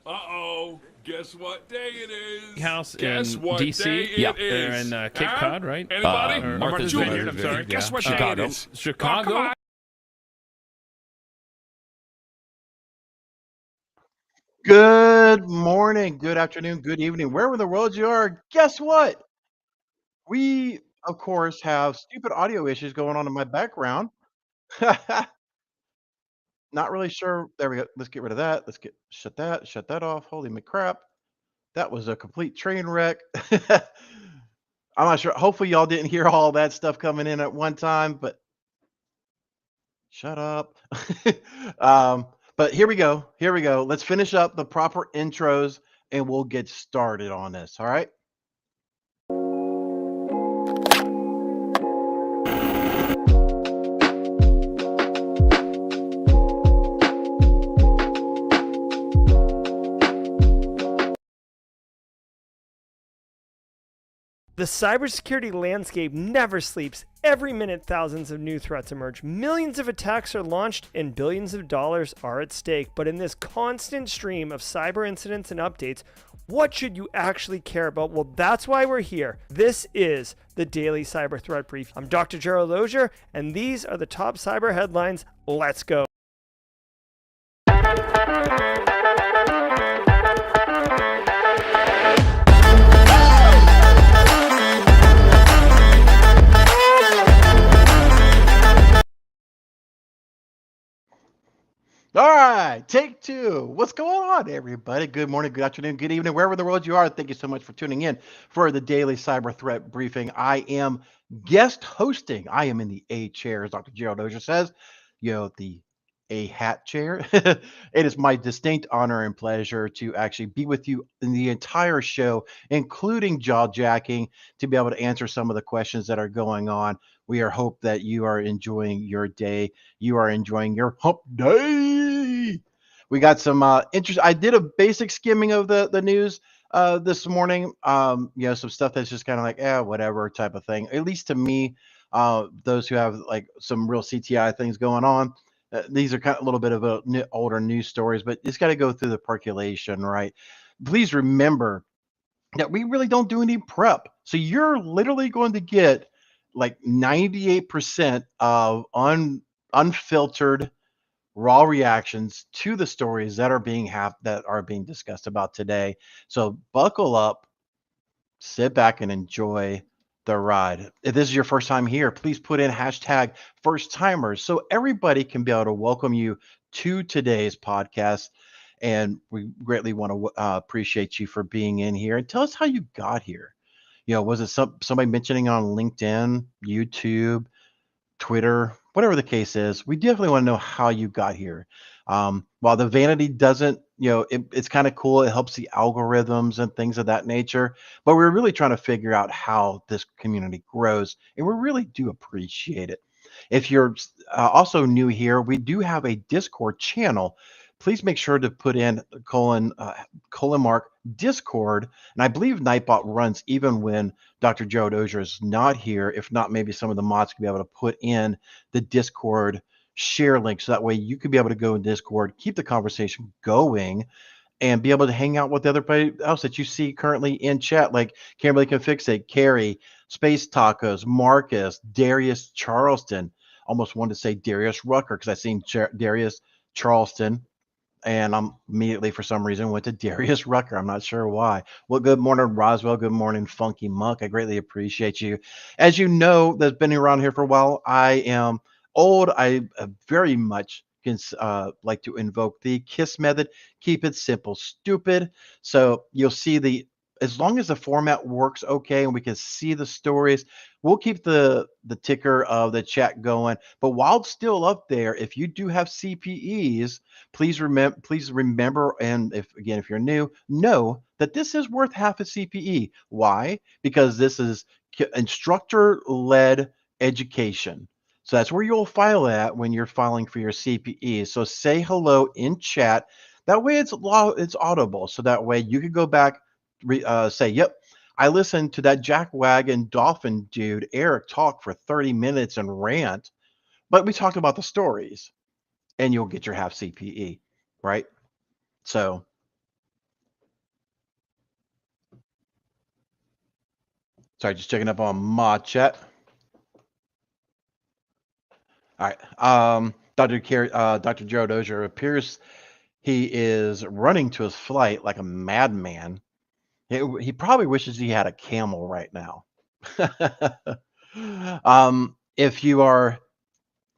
Uh-oh. Guess what day it is? House Guess in what DC? day Yeah. it They're is? in Cape Cod, right? Anybody? Martha's Vineyard, I'm sorry. Guess what day Chicago. it is? Chicago? Oh, come on. Good morning, good afternoon, good evening, wherever in the world you are. Guess what? We, of course, have stupid audio issues going on in my background. Not really sure. There we go. Let's get rid of that. Shut that off. Holy crap. That was a complete train wreck. I'm not sure. Hopefully, y'all didn't hear all that stuff coming in at one time, but shut up. um, but here we go. Here we go. Let's finish up the proper intros and we'll get started on this. All right. The cybersecurity landscape never sleeps. Every minute, thousands of new threats emerge. Millions of attacks are launched, and billions of dollars are at stake. But in this constant stream of cyber incidents and updates, what should you actually care about? Well, that's why we're here. This is the Daily Cyber Threat Brief. I'm Dr. Gerald Auger, and these are the top cyber headlines. Let's go. All right, take two. What's going on, everybody? Good morning, good afternoon, good evening, wherever in the world you are. Thank you so much for tuning in for the daily cyber threat briefing. I am guest hosting. I am in the A chair, as Dr. Gerald Auger says. The A hat chair. It is my distinct honor and pleasure to actually be with you in the entire show, including Jawjacking, to be able to answer some of the questions that are going on. We are hope that you are enjoying your day. You are enjoying your hump day. We got some interest. I did a basic skimming of the news this morning. Some stuff that's just kind of like, whatever type of thing. At least to me, those who have like some real CTI things going on. These are kind of a little bit of older news stories, but it's got to go through the percolation, right? Please remember that we really don't do any prep. So you're literally going to get like 98% of unfiltered raw reactions to the stories that are being discussed about today. So buckle up, sit back and enjoy the ride. If this is your first time here, please put in hashtag first timers so everybody can be able to welcome you to today's podcast. And we greatly want to appreciate you for being in here and tell us how you got here. Was it somebody mentioning on LinkedIn, YouTube, Twitter, whatever the case is? We definitely want to know how you got here. While the vanity doesn't, it's kind of cool. It helps the algorithms and things of that nature. But we're really trying to figure out how this community grows, and we really do appreciate it. If you're also new here, we do have a Discord channel. Please make sure to put in colon mark Discord. And I believe Nightbot runs even when Dr. Gerald Auger is not here. If not, maybe some of the mods can be able to put in the Discord share link. So that way you could be able to go in Discord, keep the conversation going, and be able to hang out with everybody else that you see currently in chat, like Kimberly Can Fix It, Carrie, Space Tacos, Marcus, Darius Charleston. Almost wanted to say Darius Rucker because I seen Darius Charleston, and I'm immediately, for some reason, went to Darius Rucker. I'm not sure why. Well, good morning, Roswell. Good morning, Funky Monk. I greatly appreciate you. As you know, that's been around here for a while. I am old. I very much like to invoke the KISS method. Keep it simple, stupid. So you'll see as long as the format works okay and we can see the stories, we'll keep the ticker of the chat going. But while it's still up there, if you do have CPEs, please remember, and if you're new, know that this is worth half a CPE. Why? Because this is instructor-led education. So that's where you'll file at when you're filing for your CPE. So say hello in chat. That way it's audible. So that way you can go back, say, yep, I listened to that jackwagon dolphin dude, Eric, talk for 30 minutes and rant, but we talked about the stories, and you'll get your half CPE, right? So Sorry, just checking up on mod chat. All right. Dr. Gerald Auger appears he is running to his flight like a madman. He probably wishes he had a camel right now. If you are,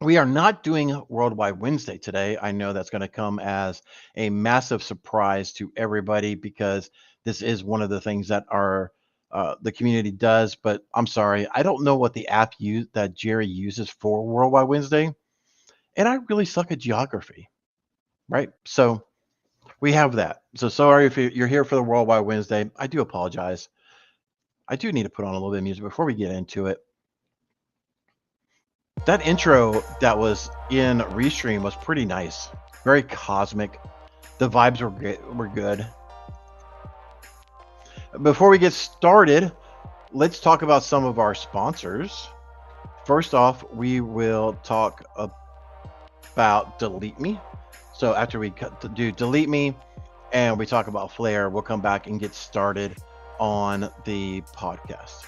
we are not doing Worldwide Wednesday today. I know that's going to come as a massive surprise to everybody because this is one of the things that the community does. But I'm sorry, I don't know what the app that Jerry uses for Worldwide Wednesday, and I really suck at geography, right? So we have that. So sorry if you're here for the Worldwide Wednesday. I do apologize. I do need to put on a little bit of music before we get into it. That intro that was in Restream was pretty nice. Very cosmic. The vibes were good. Before we get started, let's talk about some of our sponsors. First off, we will talk about Delete Me. So after we do Delete Me and we talk about Flare, we'll come back and get started on the podcast.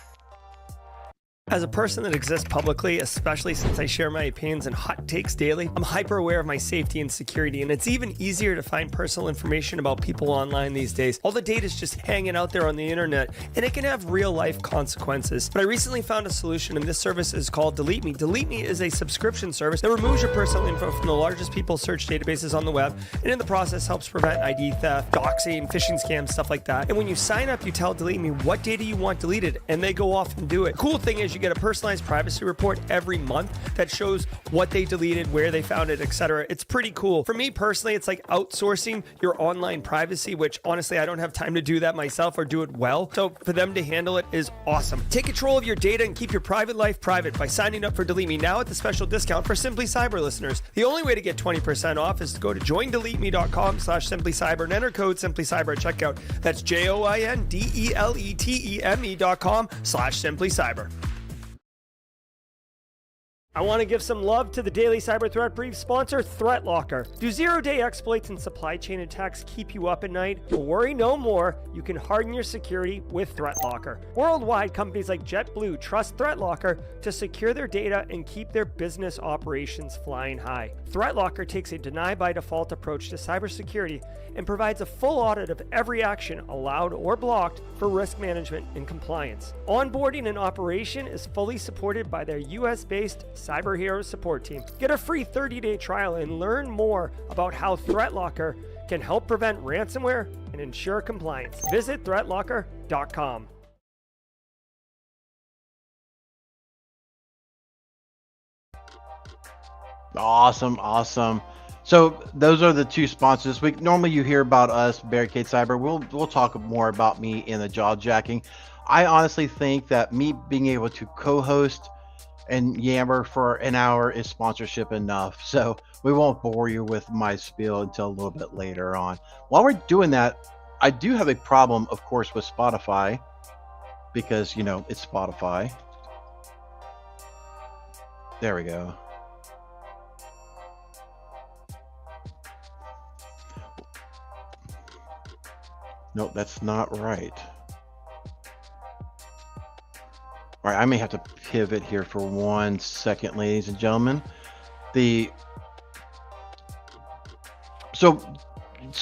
As a person that exists publicly, especially since I share my opinions and hot takes daily, I'm hyper aware of my safety and security, and it's even easier to find personal information about people online these days. All the data is just hanging out there on the internet, and it can have real-life consequences. But I recently found a solution, and this service is called Delete Me. Delete Me is a subscription service that removes your personal info from the largest people search databases on the web, and in the process helps prevent ID theft, doxing, phishing scams, stuff like that. And when you sign up, you tell Delete Me what data you want deleted, and they go off and do it. Cool thing is you get a personalized privacy report every month that shows what they deleted, where they found it, etc. It's pretty cool. For me personally, it's like outsourcing your online privacy, which honestly, I don't have time to do that myself or do it well. So for them to handle it is awesome. Take control of your data and keep your private life private by signing up for Delete Me now at the special discount for Simply Cyber listeners. The only way to get 20% off is to go to joindeleteme.com/simplycyber and enter code simplycyber at checkout. That's joindeleteme.com/simplycyber. I want to give some love to the Daily Cyber Threat Brief sponsor, ThreatLocker. Do zero-day exploits and supply chain attacks keep you up at night? Well, worry no more. You can harden your security with ThreatLocker. Worldwide, companies like JetBlue trust ThreatLocker to secure their data and keep their business operations flying high. ThreatLocker takes a deny-by-default approach to cybersecurity and provides a full audit of every action allowed or blocked for risk management and compliance. Onboarding and operation is fully supported by their US-based Cyber Heroes support team. Get a free 30-day trial and learn more about how ThreatLocker can help prevent ransomware and ensure compliance. Visit threatlocker.com. Awesome. So those are the two sponsors. Normally you hear about us, Barricade Cyber. We'll talk more about me in the Jawjacking. I honestly think that me being able to co-host and yammer for an hour is sponsorship enough. So we won't bore you with my spiel until a little bit later on. While we're doing that, I do have a problem, of course, with Spotify because, it's Spotify. There we go. Nope, that's not right. All right, I may have to pivot here for 1 second, ladies and gentlemen. So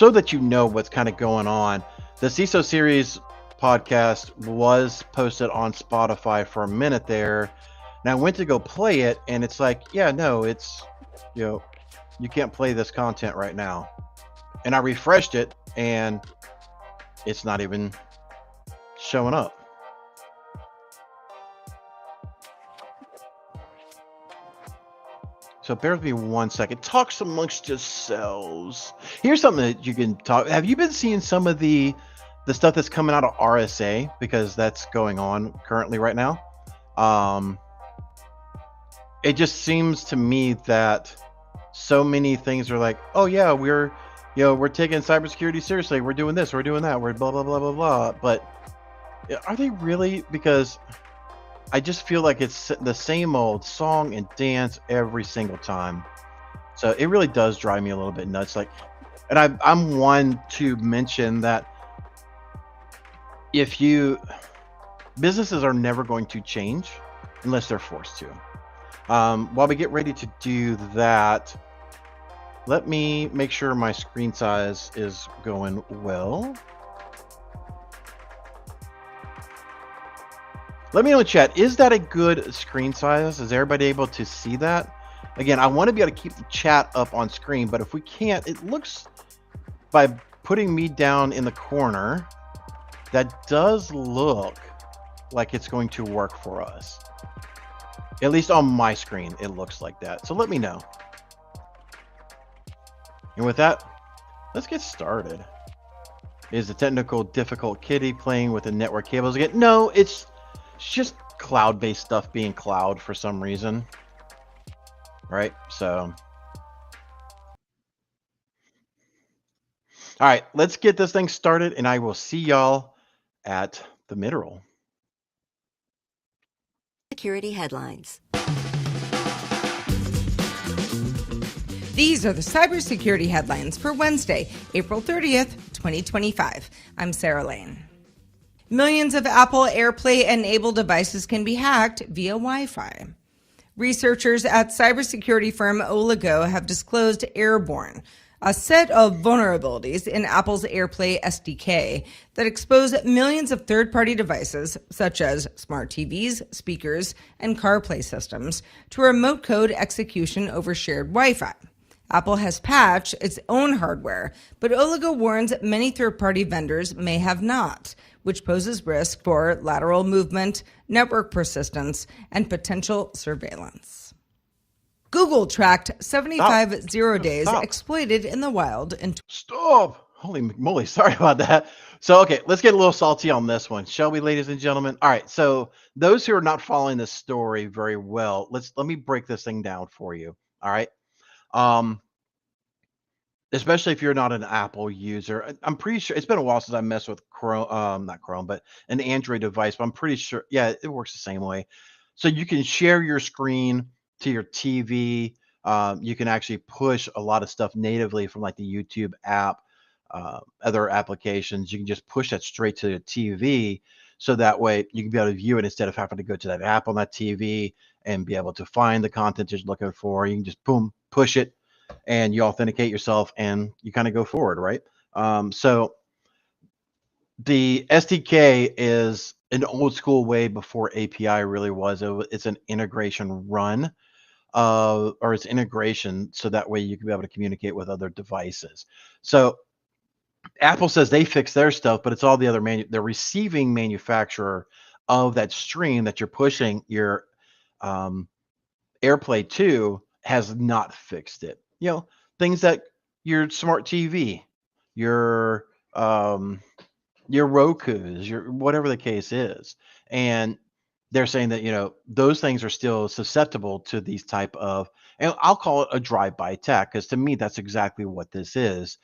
that you know what's kind of going on, the CISO series podcast was posted on Spotify for a minute there. Now I went to go play it, and it's like, yeah, no, it's, you can't play this content right now. And I refreshed it, and it's not even showing up. So bear with me 1 second. Talk amongst yourselves. Here's something that you can talk. Have you been seeing some of the stuff that's coming out of RSA? Because that's going on currently right now. It just seems to me that so many things are like, oh yeah, we're taking cybersecurity seriously. We're doing this, we're doing that, we're blah, blah, blah, blah, blah. But are they really? Because I just feel like it's the same old song and dance every single time. So it really does drive me a little bit nuts. And I'm one to mention that if you businesses are never going to change unless they're forced to. While we get ready to do that, let me make sure my screen size is going well. Let me know in chat, is that a good screen size? Is everybody able to see that? Again, I want to be able to keep the chat up on screen, but if we can't, it looks, by putting me down in the corner, that does look like it's going to work for us. At least on my screen, it looks like that. So let me know. And with that, let's get started. Is the technical difficult kitty playing with the network cables again? No, it's just cloud-based stuff being cloud for some reason. Right? So, all right, let's get this thing started, and I will see y'all at the mid-roll. Security headlines. These are the cybersecurity headlines for Wednesday, April 30th, 2025. I'm Sarah Lane. Millions of Apple AirPlay-enabled devices can be hacked via Wi-Fi. Researchers at cybersecurity firm Oligo have disclosed Airborne, a set of vulnerabilities in Apple's AirPlay SDK that expose millions of third-party devices, such as smart TVs, speakers, and CarPlay systems, to remote code execution over shared Wi-Fi. Apple has patched its own hardware, but Oligo warns many third-party vendors may have not, which poses risk for lateral movement, network persistence, and potential surveillance. Google tracked 75 zero-days exploited in the wild. Stop! Holy moly, sorry about that. So, okay, let's get a little salty on this one, shall we, ladies and gentlemen? All right, so those who are not following this story very well, let me break this thing down for you, all right? Especially if you're not an Apple user. I'm pretty sure it's been a while since I messed with Chrome, not Chrome, but an Android device, but I'm pretty sure, yeah, it works the same way. So you can share your screen to your TV. You can actually push a lot of stuff natively from like the YouTube app, other applications. You can just push that straight to the TV. So that way you can be able to view it instead of having to go to that app on that TV and be able to find the content you're looking for. You can just boom, push it, and you authenticate yourself and you kind of go forward, right? So the SDK is an old school way before API really was. It's an integration run, or it's integration so that way you can be able to communicate with other devices. So Apple says they fix their stuff, but it's all the other the receiving manufacturer of that stream that you're pushing your AirPlay to has not fixed it. You know, things that your smart TV, your Roku's, your whatever the case is, and they're saying that, you know, those things are still susceptible to these type of, and I'll call it a drive-by attack, because to me that's exactly what this is.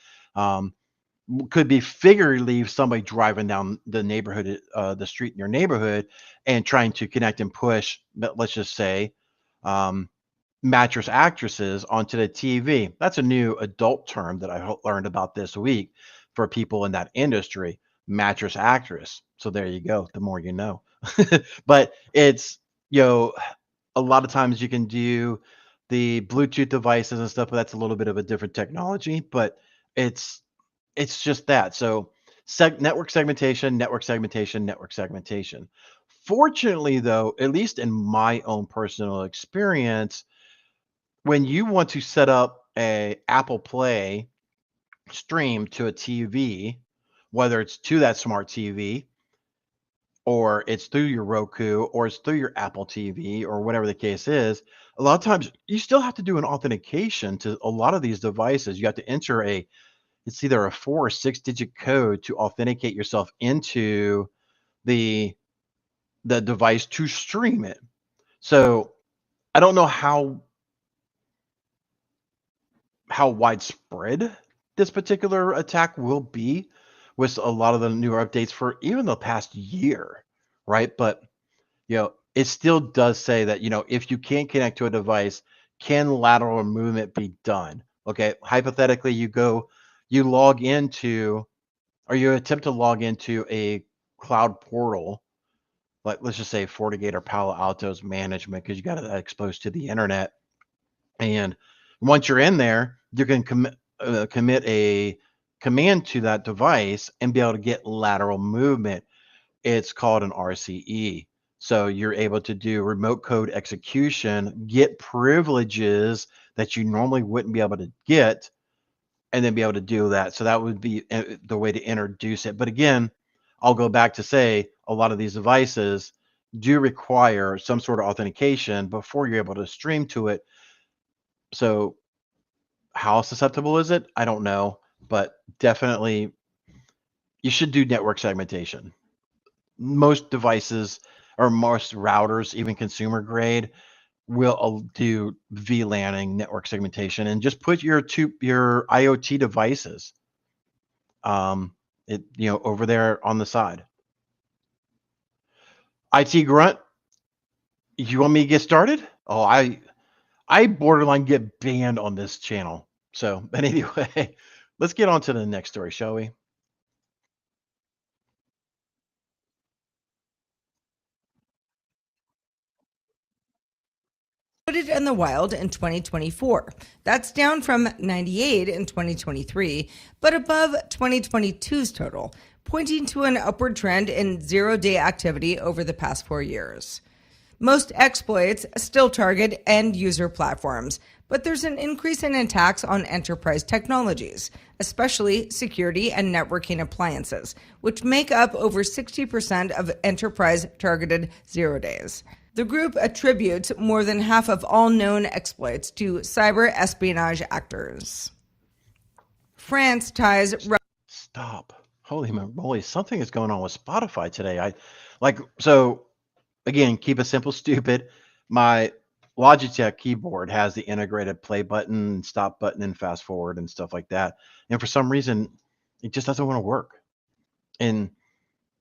Could be figuratively somebody driving down the neighborhood, the street in your neighborhood, and trying to connect and push, but let's just say, mattress actresses onto the TV. That's a new adult term that I learned about this week for people in that industry, mattress actress. So there you go. The more you know. But it's, you know, a lot of times you can do the Bluetooth devices and stuff, but that's a little bit of a different technology, but it's just that. So network segmentation, network segmentation, network segmentation. Fortunately, though, at least in my own personal experience, when you want to set up a Apple Play stream to a TV, whether it's to that smart TV or it's through your Roku or it's through your Apple TV or whatever the case is, a lot of times you still have to do an authentication to a lot of these devices. You have to enter it's either a 4 or 6 digit code to authenticate yourself into the device to stream it. So I don't know how widespread this particular attack will be with a lot of the newer updates for even the past year, right? But, you know, it still does say that, you know, if you can't connect to a device, can lateral movement be done? Okay, hypothetically, you log into, or you attempt to log into a cloud portal, like let's just say FortiGate or Palo Alto's management, because you got that exposed to the internet. And once you're in there, you can commit a command to that device and be able to get lateral movement. It's called an RCE. So you're able to do remote code execution, get privileges that you normally wouldn't be able to get, and then be able to do that. So that would be the way to introduce it. But again, I'll go back to say a lot of these devices do require some sort of authentication before you're able to stream to it. So how susceptible is it? I don't know, but definitely you should do network segmentation. Most devices or most routers, even consumer grade, will do VLANing, network segmentation, and just put your IoT devices, over there on the side. IT Grunt, you want me to get started? Oh, I borderline get banned on this channel. So, but anyway, let's get on to the next story, shall we? In the wild in 2024. That's down from 98 in 2023, but above 2022's total, pointing to an upward trend in zero-day activity over the past 4 years. Most exploits still target end-user platforms, but there's an increase in attacks on enterprise technologies, especially security and networking appliances, which make up over 60% of enterprise-targeted zero days. The group attributes more than half of all known exploits to cyber espionage actors. France ties... Stop. Holy moly, something is going on with Spotify today. So again, keep it simple, stupid. My Logitech keyboard has the integrated play button, stop button, and fast forward and stuff like that. And for some reason, it just doesn't want to work. And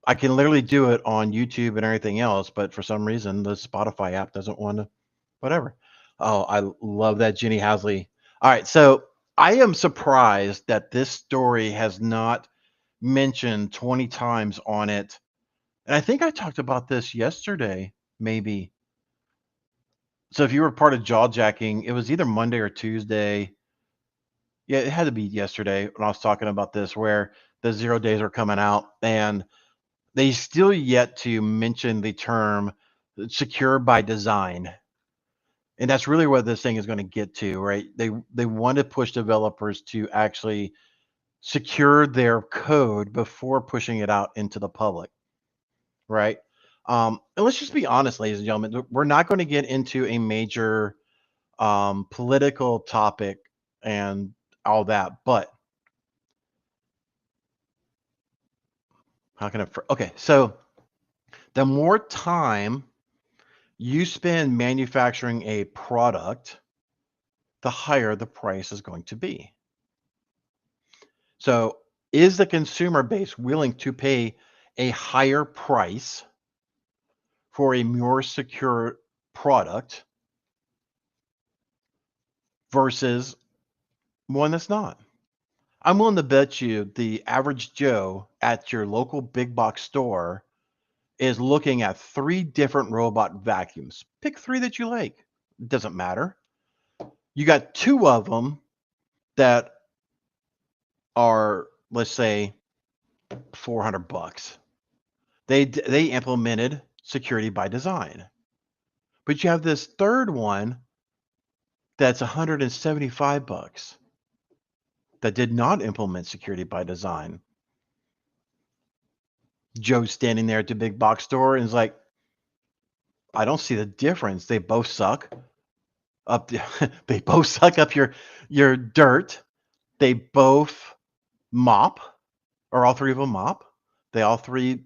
I can literally do it on YouTube and everything else, but for some reason, the Spotify app doesn't want to, whatever. Oh, I love that Jenny Hasley. All right, so I am surprised that this story has not mentioned 20 times on it. And I think I talked about this yesterday, maybe. So if you were part of Jawjacking, it was either Monday or Tuesday. Yeah, it had to be yesterday when I was talking about this, where the 0 days are coming out, and they still yet to mention the term secure by design. And that's really what this thing is going to get to, right? They want to push developers to actually secure their code before pushing it out into the public, right? And let's just be honest, ladies and gentlemen, we're not going to get into a major political topic and all that, but how can I? Okay, so the more time you spend manufacturing a product, the higher the price is going to be. So is the consumer base willing to pay a higher price for a more secure product versus one that's not? I'm willing to bet you the average Joe at your local big box store is looking at 3 different robot vacuums. Pick 3 that you like. It doesn't matter. You got 2 of them that are, let's say, $400. They implemented security by design. But you have this third one that's $175 that did not implement security by design. Joe's standing there at the big box store and is like, I don't see the difference. They both suck up. They both suck up your dirt. They both mop, or all 3 of them mop. They all 3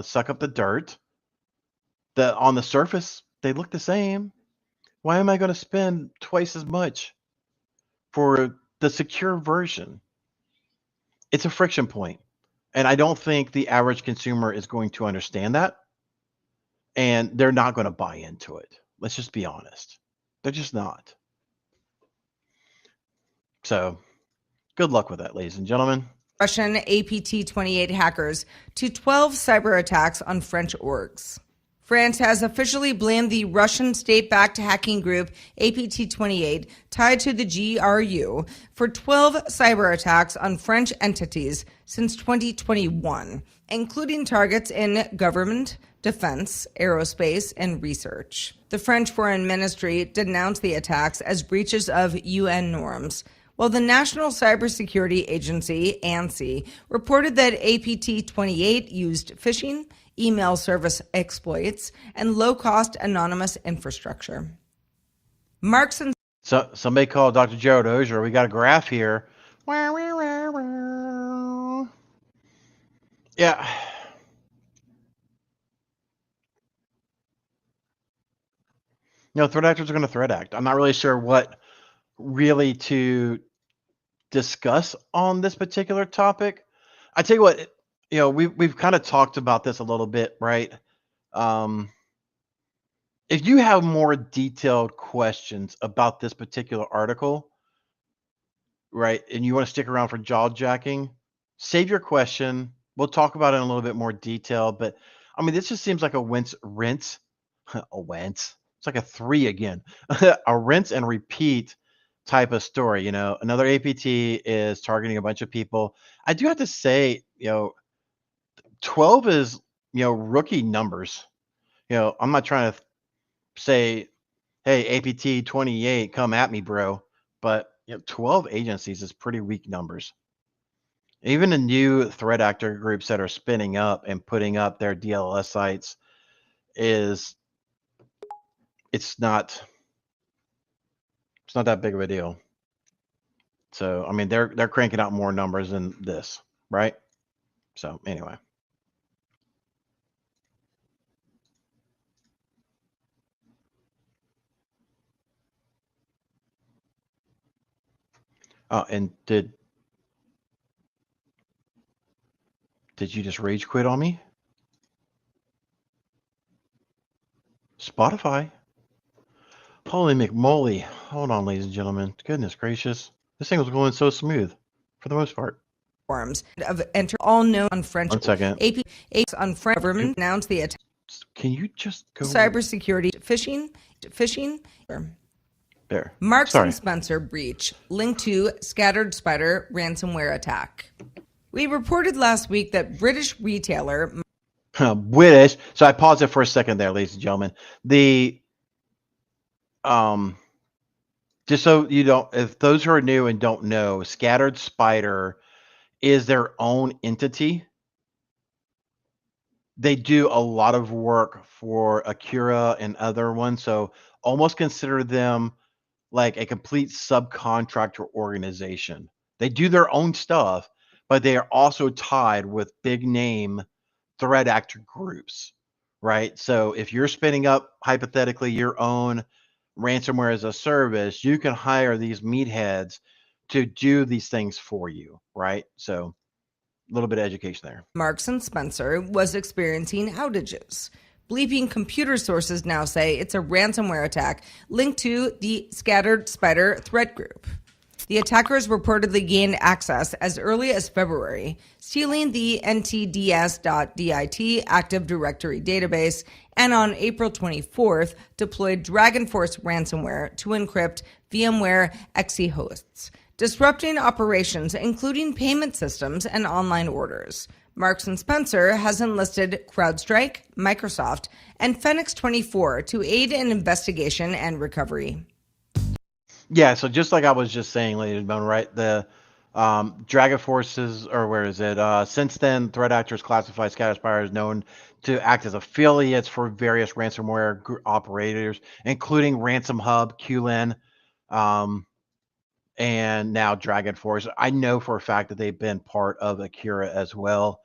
suck up the dirt. On the surface, they look the same. Why am I going to spend twice as much for the secure version? It's a friction point. And I don't think the average consumer is going to understand that. And they're not going to buy into it. Let's just be honest. They're just not. So good luck with that, ladies and gentlemen. Russian APT-28 hackers to 12 cyber attacks on French orgs. France has officially blamed the Russian state-backed hacking group APT28, tied to the GRU, for 12 cyber attacks on French entities since 2021, including targets in government, defense, aerospace, and research. The French Foreign Ministry denounced the attacks as breaches of UN norms, while the National Cybersecurity Agency, ANSI, reported that APT28 used phishing, email service exploits, and low-cost anonymous infrastructure. Marks and So somebody called Dr. Gerald Auger. We got a graph here. Yeah. Threat actors are going to threat act. I'm not really sure what really to discuss on this particular topic. I tell you what, we've kind of talked about this a little bit, right? If you have more detailed questions about this particular article, right, and you want to stick around for Jawjacking, save your question. We'll talk about it in a little bit more detail. But I mean, this just seems like a rinse. A rinse. It's like a 3 again. A rinse and repeat type of story. Another APT is targeting a bunch of people. I do have to say, 12 is, rookie numbers. I'm not trying to say, hey, APT 28, come at me, bro. But 12 agencies is pretty weak numbers. Even the new threat actor groups that are spinning up and putting up their DLS sites it's not that big of a deal. So, I mean, they're cranking out more numbers than this, right? So, anyway. Oh, and did you just rage quit on me? Spotify? Holy McMoly. Hold on, ladies and gentlemen. Goodness gracious. This thing was going so smooth for the most part. Forms of enter all known on French. 1 second. AP on French government announced the attack. Can you just go? Cybersecurity, phishing. There. Marks Sorry. and Spencer breach linked to scattered spider ransomware attack. We reported last week that British retailer British. So I paused it for a second there, ladies and gentlemen. The just so you don't, if those who are new and don't know, Scattered Spider is their own entity. They do a lot of work for Acura and other ones, so almost consider them like a complete subcontractor organization. They do their own stuff, but they are also tied with big name threat actor groups, right? So if you're spinning up hypothetically your own ransomware as a service, you can hire these meatheads to do these things for you, right? So a little bit of education there. Marks and Spencer was experiencing outages. Bleeping computer sources now say it's a ransomware attack linked to the Scattered Spider threat group. The attackers reportedly gained access as early as February, stealing the ntds.dit Active Directory database, and on April 24th, deployed DragonForce ransomware to encrypt VMware XE hosts, disrupting operations including payment systems and online orders. Marks and Spencer has enlisted CrowdStrike, Microsoft, and Phoenix 24 to aid in investigation and recovery. Yeah, so just like I was just saying, ladies and gentlemen, right? The Dragon Forces, or where is it? Since then, threat actors classify Scatterspire as known to act as affiliates for various ransomware operators, including Ransom Hub, QLin, and now Dragon Force. I know for a fact that they've been part of Acura as well,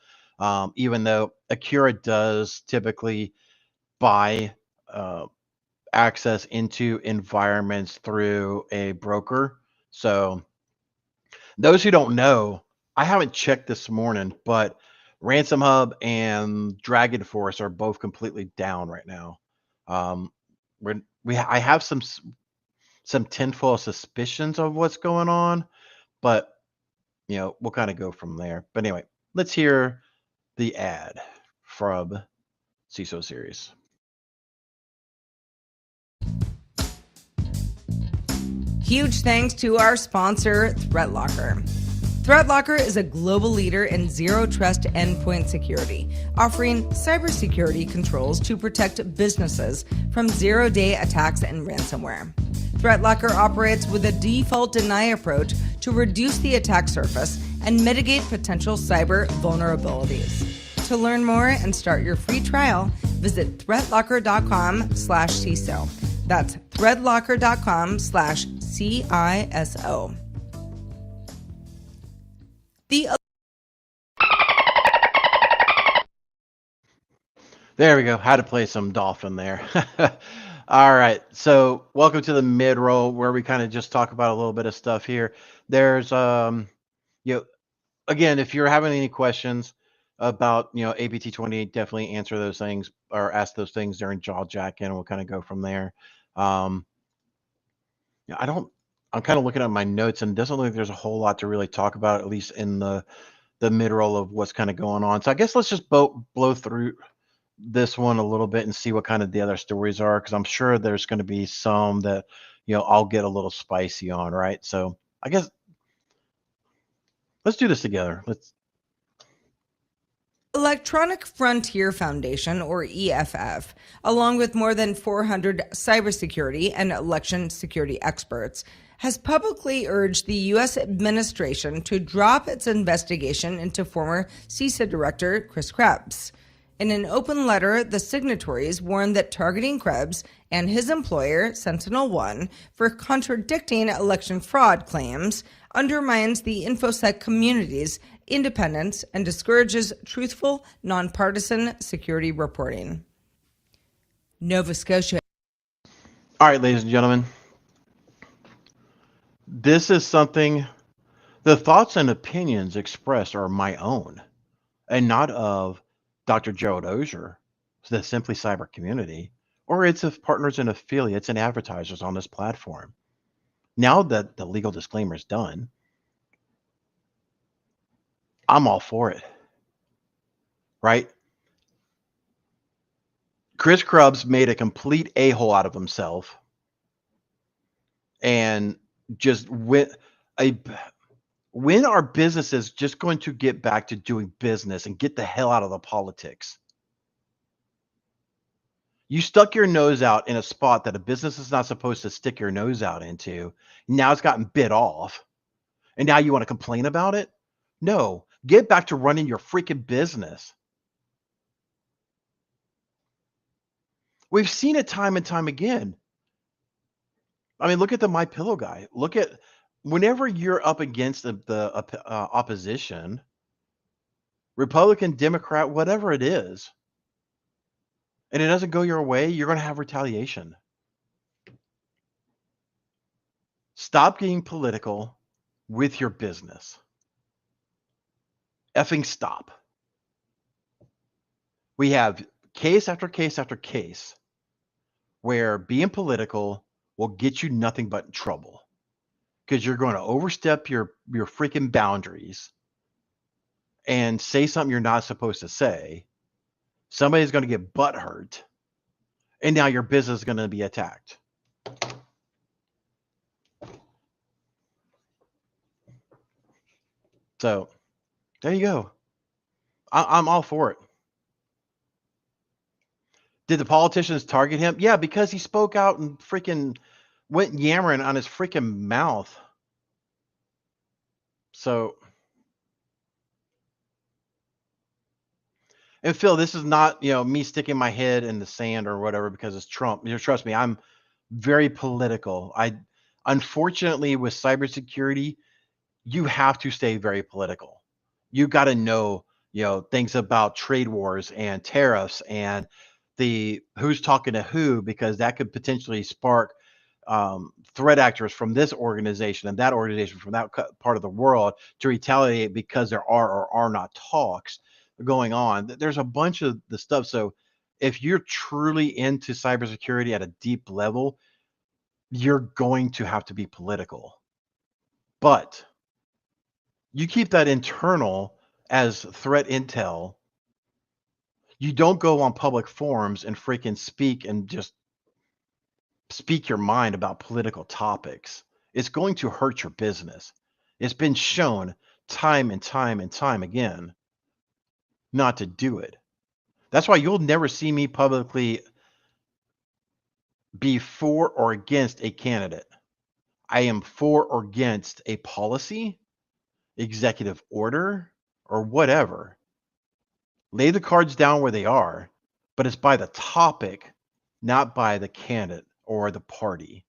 even though Acura does typically buy access into environments through a broker. So those who don't know, I haven't checked this morning, but Ransom Hub and Dragon Force are both completely down right now. I have some tinfoil suspicions of what's going on, but we'll kind of go from there. But anyway, let's hear the ad from CISO Series. Huge thanks to our sponsor, ThreatLocker. ThreatLocker is a global leader in zero-trust endpoint security, offering cybersecurity controls to protect businesses from zero-day attacks and ransomware. ThreatLocker operates with a default deny approach to reduce the attack surface and mitigate potential cyber vulnerabilities. To learn more and start your free trial, visit threatlocker.com/CISO. That's threatlocker.com/CISO. There we go. Had to play some dolphin there. All right. So welcome to the mid roll where we kind of just talk about a little bit of stuff here. There's again, if you're having any questions about APT 28, definitely answer those things or ask those things during Jawjacking, and we'll kind of go from there. I'm kind of looking at my notes, and it doesn't look like there's a whole lot to really talk about, at least in the mid-roll of what's kind of going on. So I guess let's just blow through this one a little bit and see what kind of the other stories are, because I'm sure there's going to be some that I'll get a little spicy on, right? So I guess let's do this together. Electronic Frontier Foundation, or EFF, along with more than 400 cybersecurity and election security experts, has publicly urged the U.S. administration to drop its investigation into former CISA Director Chris Krebs. In an open letter, the signatories warned that targeting Krebs and his employer, SentinelOne, for contradicting election fraud claims undermines the InfoSec community's independence and discourages truthful, nonpartisan security reporting. Nova Scotia. All right, ladies and gentlemen. This is something, the thoughts and opinions expressed are my own and not of Dr. Gerald Auger, the Simply Cyber community, or its partners and affiliates and advertisers on this platform. Now that the legal disclaimer is done, I'm all for it, right? Chris Krebs made a complete a-hole out of himself and just when are businesses just going to get back to doing business and get the hell out of the politics? You stuck your nose out in a spot that a business is not supposed to stick your nose out into. Now it's gotten bit off. And now you want to complain about it? No, get back to running your freaking business. We've seen it time and time again. I mean, look at the MyPillow guy. Look at whenever you're up against the opposition, Republican, Democrat, whatever it is, and it doesn't go your way, you're going to have retaliation. Stop getting political with your business. Effing stop. We have case after case after case where being political will get you nothing but trouble because you're going to overstep your freaking boundaries and say something you're not supposed to say. Somebody's going to get butt hurt, and now your business is going to be attacked. So there you go. I'm all for it. Did the politicians target him? Yeah, because he spoke out and freaking went yammering on his freaking mouth. So, and Phil, this is not, me sticking my head in the sand or whatever because it's Trump. Trust me, I'm very political. Unfortunately, with cybersecurity, you have to stay very political. You got to know, things about trade wars and tariffs and the who's talking to who, because that could potentially spark threat actors from this organization and that organization from that part of the world to retaliate because there are or are not talks going on. There's a bunch of the stuff. So if you're truly into cybersecurity at a deep level, you're going to have to be political. But you keep that internal as threat intel. You don't go on public forums and freaking speak and just speak your mind about political topics it's going to hurt your business. It's been shown time and time and time again not to do it. That's why you'll never see me publicly be for or against a candidate. I am for or against a policy, executive order, or whatever. Lay the cards down where they are, but it's by the topic, not by the candidate or the party.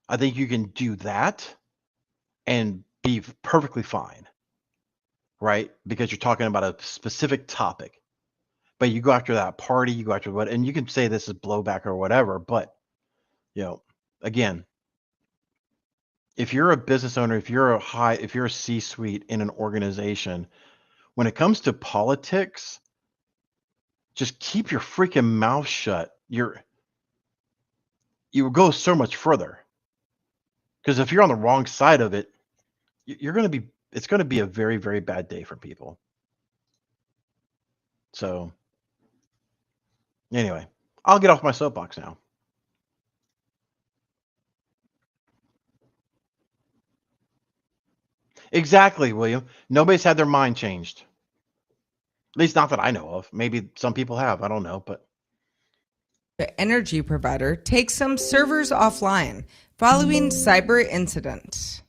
I think you can do that and be perfectly fine, right? Because you're talking about a specific topic. But you go after that party, you go after what, and you can say this is blowback or whatever, but again, if you're a business owner, if you're a C-suite in an organization, when it comes to politics, just keep your freaking mouth shut. You will go so much further. Because if you're on the wrong side of it, it's going to be a very, very bad day for people. So anyway, I'll get off my soapbox now. Exactly, William. Nobody's had their mind changed. At least not that I know of. Maybe some people have. I don't know, but The energy provider takes some servers offline following cyber incident.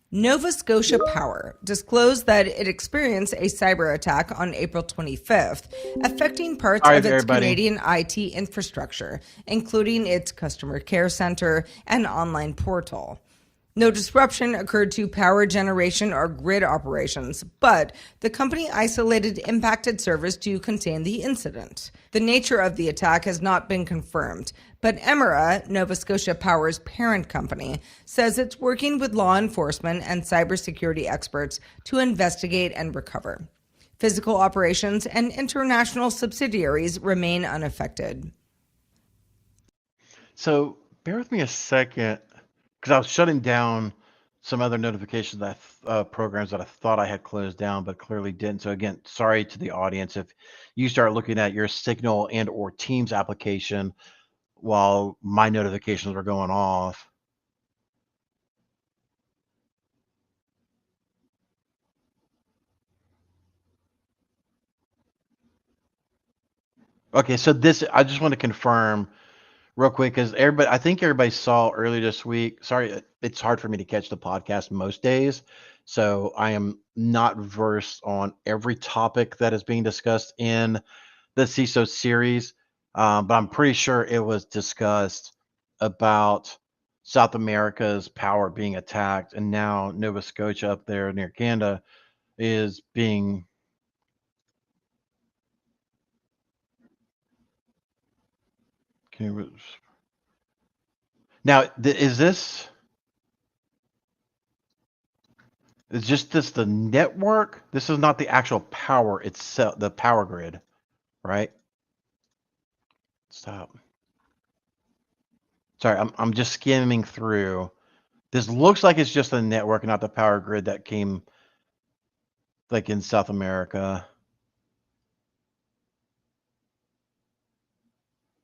Nova Scotia Power disclosed that it experienced a cyber attack on April 25th, affecting parts of its everybody. Canadian IT infrastructure, including its customer care center and online portal. No disruption occurred to power generation or grid operations, but the company isolated impacted servers to contain the incident. The nature of the attack has not been confirmed, but Emera, Nova Scotia Power's parent company, says it's working with law enforcement and cybersecurity experts to investigate and recover. Physical operations and international subsidiaries remain unaffected. So bear with me a second, because I was shutting down some other notifications that programs that I thought I had closed down, but clearly didn't. So again, sorry to the audience if you start looking at your Signal and or Teams application while my notifications were going off. Okay, so I just want to confirm real quick, because I think everybody saw earlier this week. Sorry, it's hard for me to catch the podcast most days, so I am not versed on every topic that is being discussed in the CISO series, but I'm pretty sure it was discussed about South America's power being attacked, and now Nova Scotia up there near Canada is being. Now, is just this the network? This is not the actual power itself, the power grid, right? Stop. Sorry, I'm just skimming through. This looks like it's just the network, not the power grid that came like in South America.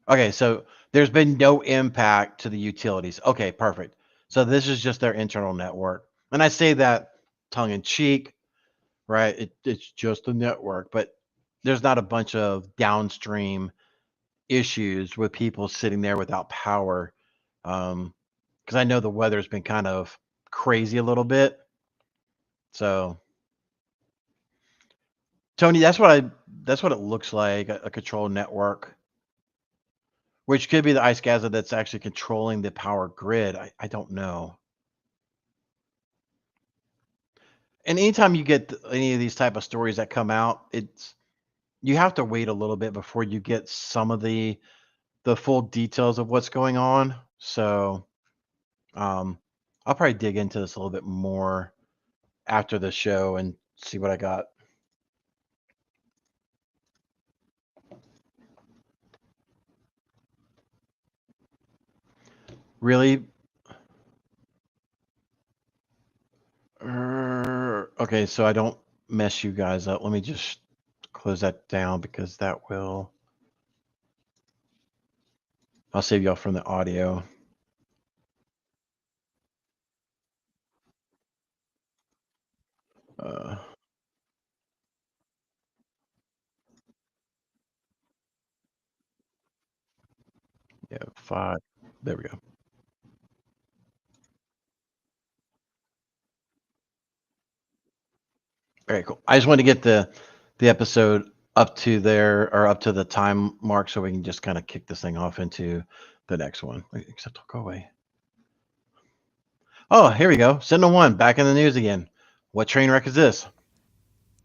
Okay, so there's been no impact to the utilities. Okay, perfect. So this is just their internal network. And I say that tongue in cheek, right? It's just a network, but there's not a bunch of downstream issues with people sitting there without power. Because I know the weather's been kind of crazy a little bit. So Tony, that's what it looks like, a control network. Which could be the ice gazette that's actually controlling the power grid. I don't know. And anytime you get any of these type of stories that come out, you have to wait a little bit before you get some of the full details of what's going on. So I'll probably dig into this a little bit more after the show and see what I got. Really? Okay, so I don't mess you guys up. Let me just close that down because that will. I'll save y'all from the audio. Uh, yeah, 5. There we go. Very cool. I just wanted to get the episode up to there, or up to the time mark, so we can just kind of kick this thing off into the next one. Except I'll go away. Oh, here we go. SentinelOne back in the news again. What train wreck is this?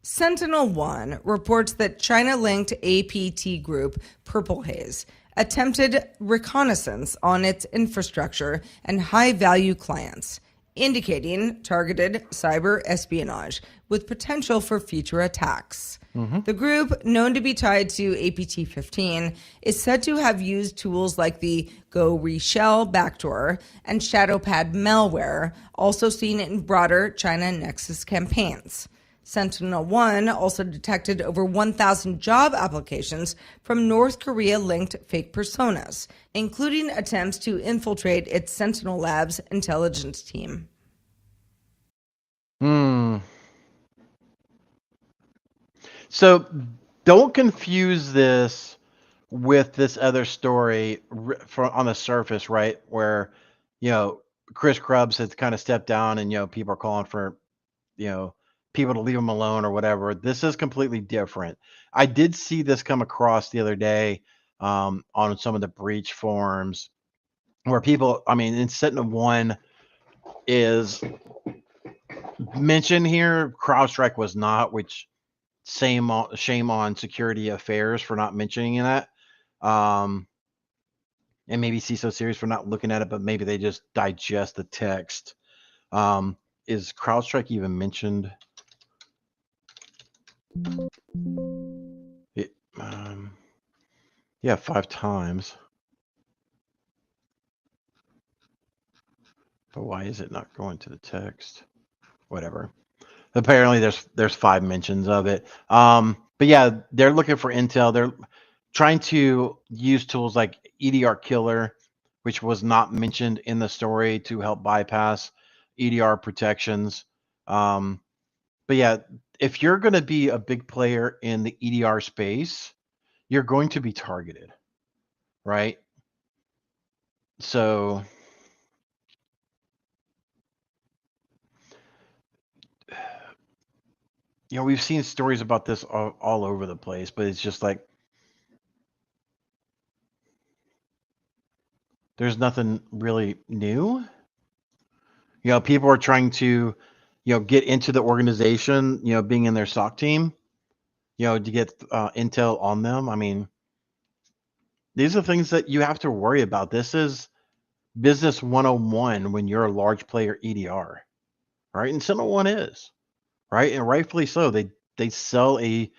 SentinelOne reports that China-linked APT group Purple Haze attempted reconnaissance on its infrastructure and high-value clients, indicating targeted cyber espionage with potential for future attacks. The group, known to be tied to APT-15, is said to have used tools like the Go Reshell backdoor and ShadowPad malware, also seen in broader China Nexus campaigns. SentinelOne also detected over 1,000 job applications from North Korea-linked fake personas, including attempts to infiltrate its Sentinel Labs intelligence team. So don't confuse this with this other story on the surface, right? Where, Chris Krebs has kind of stepped down and, people are calling for, people to leave him alone or whatever. This is completely different. I did see this come across the other day on some of the breach forums where people, in SentinelOne is mentioned here. CrowdStrike was not, which shame on security affairs for not mentioning that. And maybe CISO series for not looking at it, but maybe they just digest the text. Is CrowdStrike even mentioned? Yeah, 5 times. But why is it not going to the text? Whatever. Apparently there's 5 mentions of it. But yeah, they're looking for intel. They're trying to use tools like EDR Killer, which was not mentioned in the story, to help bypass EDR protections. But yeah, if you're going to be a big player in the EDR space, you're going to be targeted, right? So we've seen stories about this all over the place, but it's just like there's nothing really new. People are trying to, get into the organization, being in their SOC team, to get intel on them. These are things that you have to worry about. This is business 101 when you're a large player EDR, right? And SentinelOne is, right? And rightfully so. They sell a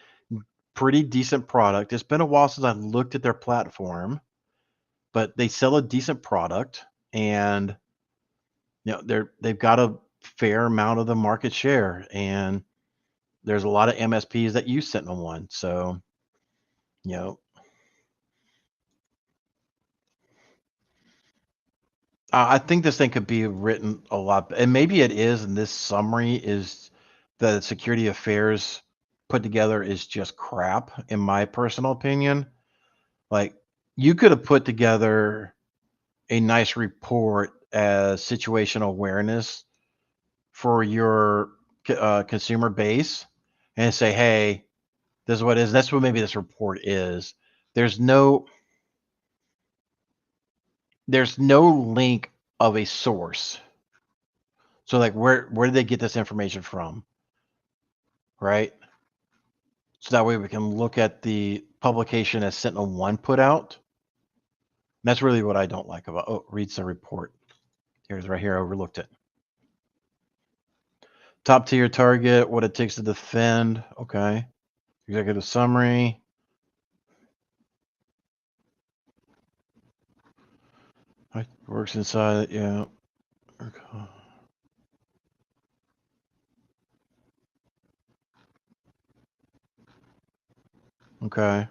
pretty decent product. It's been a while since I've looked at their platform, but they sell a decent product, and they've got a fair amount of the market share, and there's a lot of MSPs that use SentinelOne. So, I think this thing could be written a lot, and maybe it is. And this summary is the security affairs put together is just crap, in my personal opinion. Like, you could have put together a nice report as situational awareness for your consumer base and say, hey, this is what it is. That's what maybe this report is. There's no link of a source. So like, where did they get this information from? Right? So that way we can look at the publication as SentinelOne put out. And that's really what I don't like about, reads the report. Here's right here, I overlooked it. Top tier target, what it takes to defend. Okay. Executive summary. Works inside, yeah. Okay.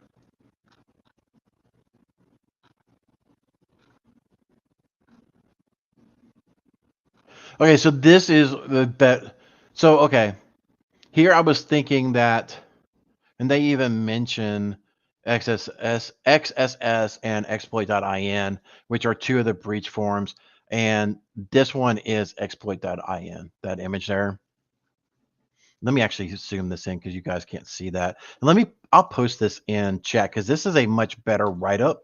Okay, so this is the bet. So, okay. Here I was thinking that, and they even mention XSS and exploit.in, which are two of the breach forms. And this one is exploit.in, that image there. Let me actually zoom this in because you guys can't see that. And I'll post this in chat because this is a much better write-up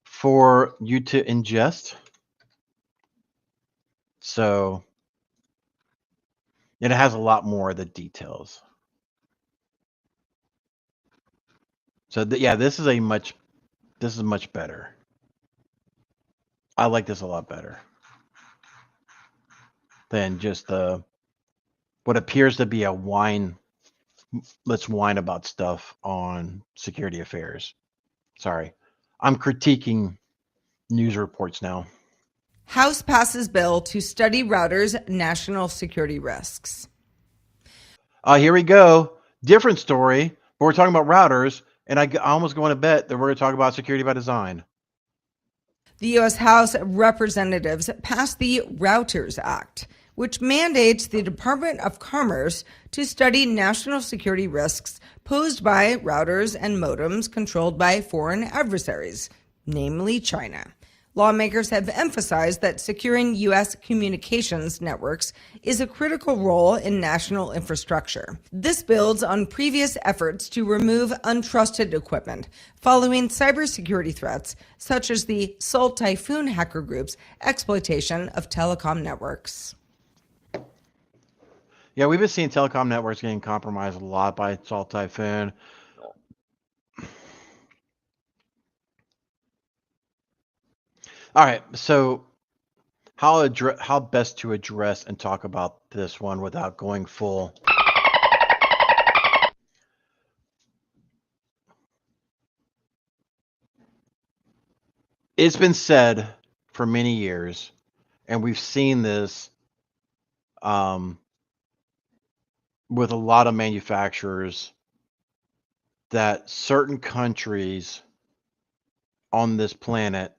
for you to ingest. So, and it has a lot more of the details. So yeah, this is much better. I like this a lot better than just what appears to be a let's whine about stuff on security affairs. Sorry. I'm critiquing news reports now. House passes bill to study routers' national security risks. Here we go. Different story, but we're talking about routers, and I almost going to bet that we're going to talk about security by design. The U.S. House of Representatives passed the Routers Act, which mandates the Department of Commerce to study national security risks posed by routers and modems controlled by foreign adversaries, namely China. Lawmakers have emphasized that securing U.S. communications networks is a critical role in national infrastructure. This builds on previous efforts to remove untrusted equipment following cybersecurity threats, such as the Salt Typhoon hacker group's exploitation of telecom networks. Yeah, we've been seeing telecom networks getting compromised a lot by Salt Typhoon. All right, so how best to address and talk about this one without going full? It's been said for many years, and we've seen this with a lot of manufacturers, that certain countries on this planet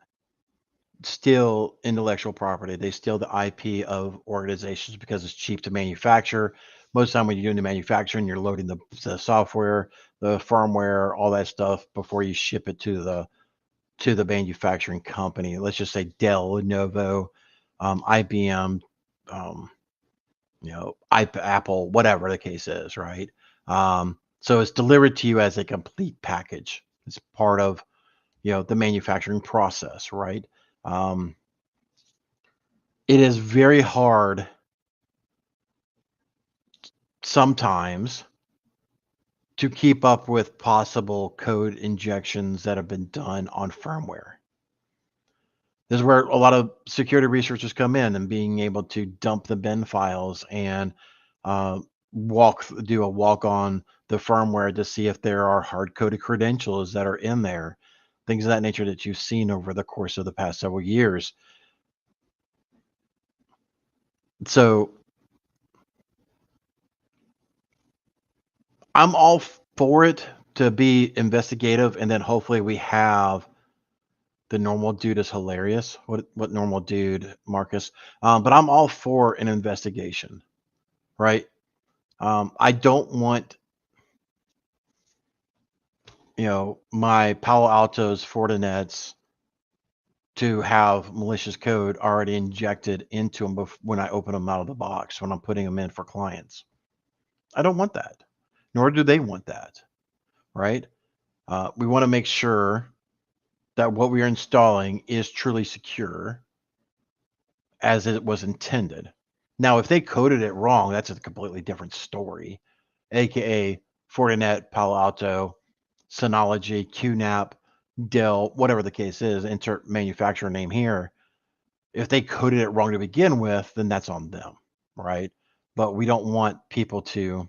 steal intellectual property. They steal the IP of organizations because it's cheap to manufacture. Most of the time when you're doing the manufacturing, you're loading the software, the firmware, all that stuff before you ship it to the manufacturing company. Let's just say Dell, Lenovo, IBM, Apple, whatever the case is, right? So it's delivered to you as a complete package. It's part of, the manufacturing process, right? It is very hard sometimes to keep up with possible code injections that have been done on firmware. This is where a lot of security researchers come in, and being able to dump the bin files and do a walk on the firmware to see if there are hard-coded credentials that are in there, things of that nature that you've seen over the course of the past several years. So I'm all for it to be investigative, and then hopefully we have the normal dude is hilarious. What normal dude, Marcus? But I'm all for an investigation, right? I don't want, my Palo Altos, Fortinets to have malicious code already injected into them when I open them out of the box, when I'm putting them in for clients. I don't want that, nor do they want that, right? We want to make sure that what we are installing is truly secure as it was intended. Now, if they coded it wrong, that's a completely different story, aka Fortinet, Palo Alto, Synology, QNAP, Dell, whatever the case is, insert manufacturer name here. If they coded it wrong to begin with, then that's on them, right? But we don't want people to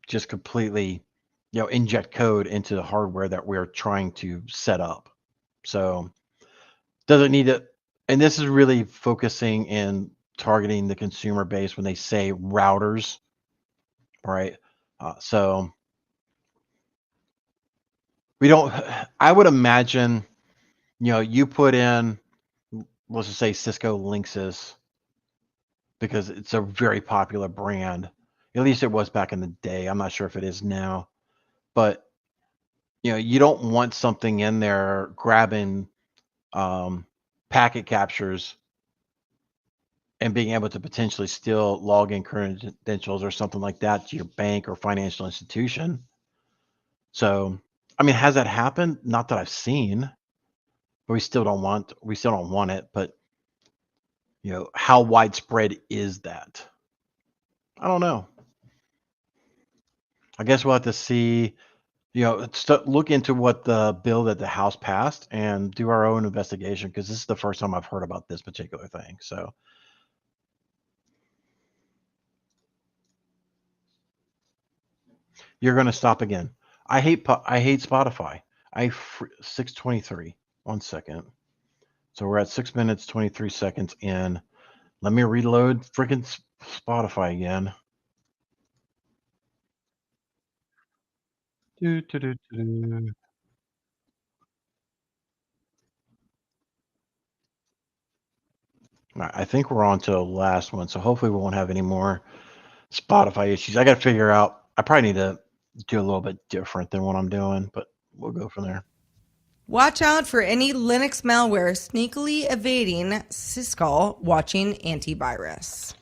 just completely, inject code into the hardware that we're trying to set up. So doesn't need to, and this is really focusing and targeting the consumer base when they say routers, right? So we don't, I would imagine, you put in, let's just say Cisco Linksys, because it's a very popular brand. At least it was back in the day. I'm not sure if it is now, but you don't want something in there grabbing packet captures and being able to potentially still log in credentials or something like that to your bank or financial institution. So, I mean, has that happened? Not that I've seen, but we still don't want it. But how widespread is that? I don't know. I guess we'll have to see. Look into what the bill that the House passed and do our own investigation, because this is the first time I've heard about this particular thing. So, you're going to stop again. I hate Spotify. 6:23. 1 second. So we're at 6 minutes 23 seconds in. Let me reload freaking Spotify again. I think we're on to the last one, so hopefully we won't have any more Spotify issues. I got to figure out. I probably need to do a little bit different than what I'm doing, but we'll go from there. Watch out for any Linux malware sneakily evading syscall watching antivirus.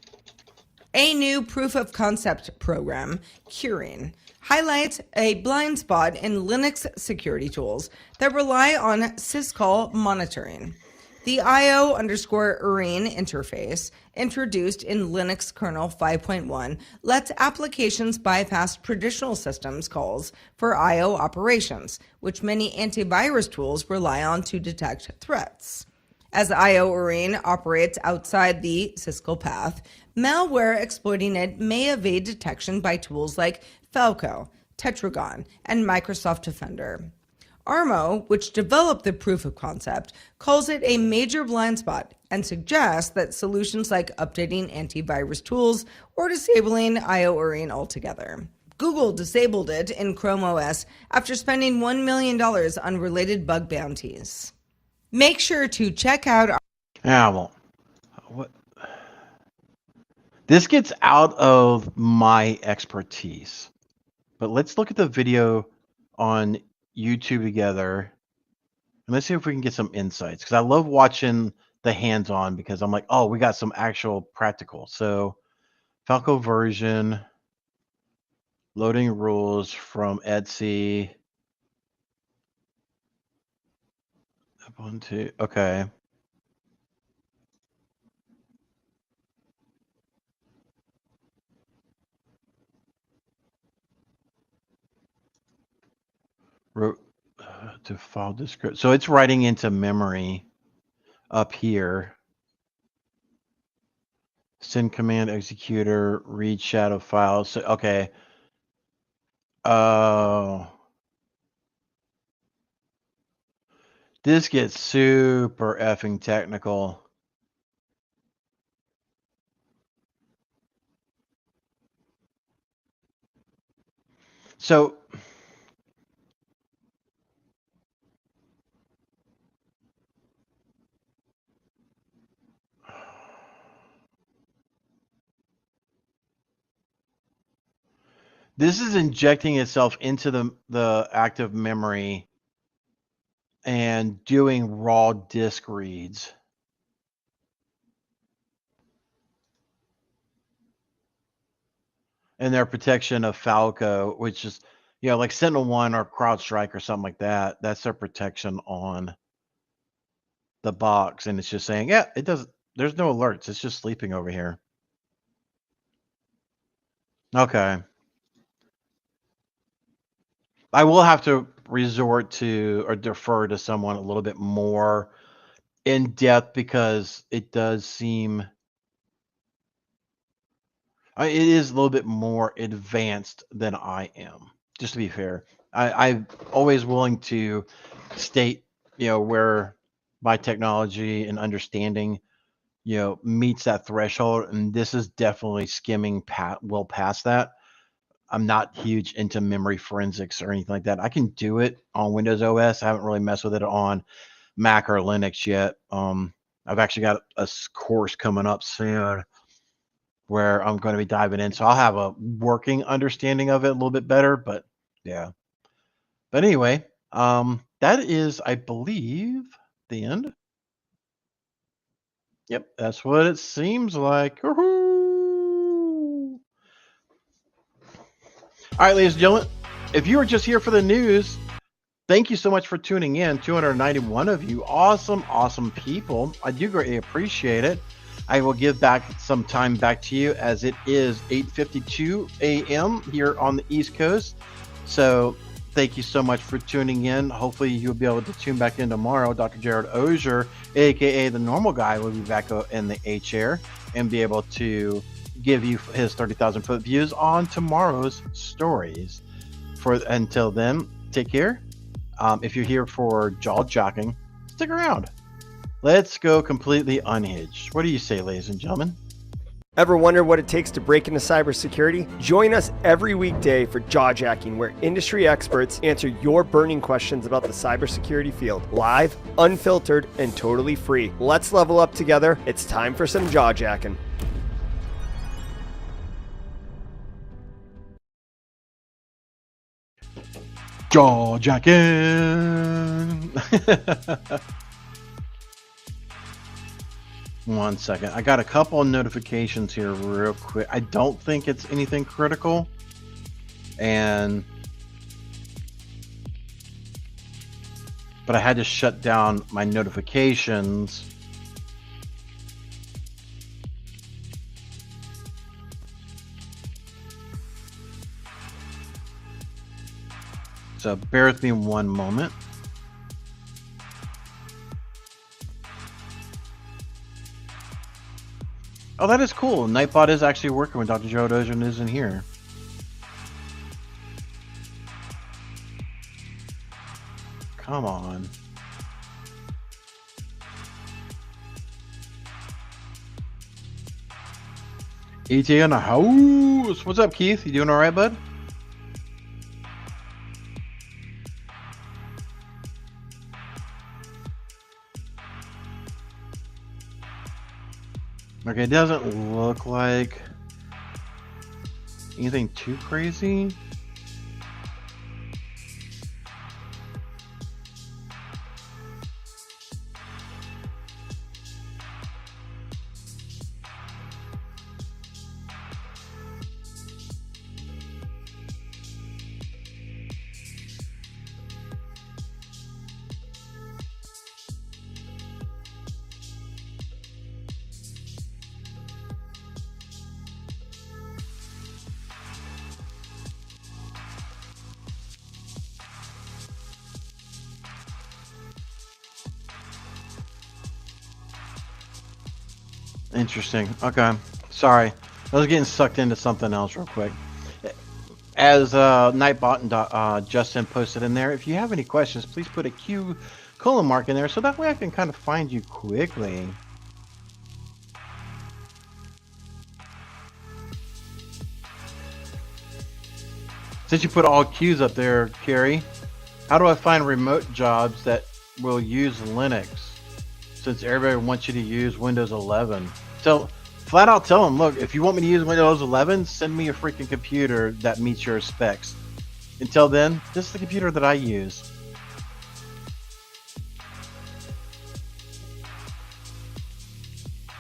A new proof of concept program, Curing, highlights a blind spot in Linux security tools that rely on syscall monitoring. The IO_Urin interface, introduced in Linux kernel 5.1, lets applications bypass traditional systems calls for IO operations, which many antivirus tools rely on to detect threats. As IO_Urin operates outside the syscall path, malware exploiting it may evade detection by tools like Falco, Tetragon, and Microsoft Defender. Armo, which developed the proof of concept, calls it a major blind spot and suggests that solutions like updating antivirus tools or disabling IO_Urin altogether. Google disabled it in Chrome OS after spending $1 million on related bug bounties. Make sure to check out what? This gets out of my expertise, but let's look at the video on YouTube together, and let's see if we can get some insights, because I love watching the hands-on, because I'm like, oh, we got some actual practical. So Falco version, loading rules from Etsy. Ubuntu, okay. To file description. So it's writing into memory up here. Send command executor, read shadow files. So, okay. This gets super effing technical. So this is injecting itself into the active memory and doing raw disk reads. And their protection of Falco, which is, like SentinelOne or CrowdStrike or something like that. That's their protection on the box. And it's just saying, yeah, it doesn't, there's no alerts. It's just sleeping over here. Okay. I will have to resort to or defer to someone a little bit more in depth, because it does seem it is a little bit more advanced than I am, just to be fair. I'm always willing to state, where my technology and understanding, meets that threshold. And this is definitely skimming well past that. I'm not huge into memory forensics or anything like that. I can do it on Windows OS. I haven't really messed with it on Mac or Linux yet. I've actually got a course coming up soon where I'm going to be diving in. So I'll have a working understanding of it a little bit better, but yeah. But anyway, that is, I believe, the end. Yep, that's what it seems like. Woohoo! All right, ladies and gentlemen, if you were just here for the news, thank you so much for tuning in. 291 of you. Awesome people. I do greatly appreciate it. I will give back some time back to you as it is 8:52 a.m. here on the East Coast. So thank you so much for tuning in. Hopefully you'll be able to tune back in tomorrow. Dr. Gerald Auger, aka the normal guy, will be back in the A chair and be able to give you his 30,000 foot views on tomorrow's stories. Until then, take care. If you're here for Jawjacking, stick around. Let's go completely unhinged. What do you say, ladies and gentlemen? Ever wonder what it takes to break into cybersecurity? Join us every weekday for Jawjacking, where industry experts answer your burning questions about the cybersecurity field. Live, unfiltered, and totally free. Let's level up together. It's time for some Jawjacking. Jawjacking. 1 second. I got a couple of notifications here real quick. I don't think it's anything critical. But I had to shut down my notifications. So bear with me 1 moment. Oh, that is cool. Nightbot is actually working when Dr. Gerald Auger isn't here. Come on. ET in the house. What's up, Keith? You doing all right, bud? Okay, it doesn't look like anything too crazy. Interesting. Okay. Sorry. I was getting sucked into something else real quick. As Nightbot and Justin posted in there, if you have any questions, please put a Q colon mark in there so that way I can kind of find you quickly. Since you put all Q's up there, Carrie, how do I find remote jobs that will use Linux? Since everybody wants you to use Windows 11. So flat out tell them, look, if you want me to use Windows 11, send me a freaking computer that meets your specs. Until then, this is the computer that I use.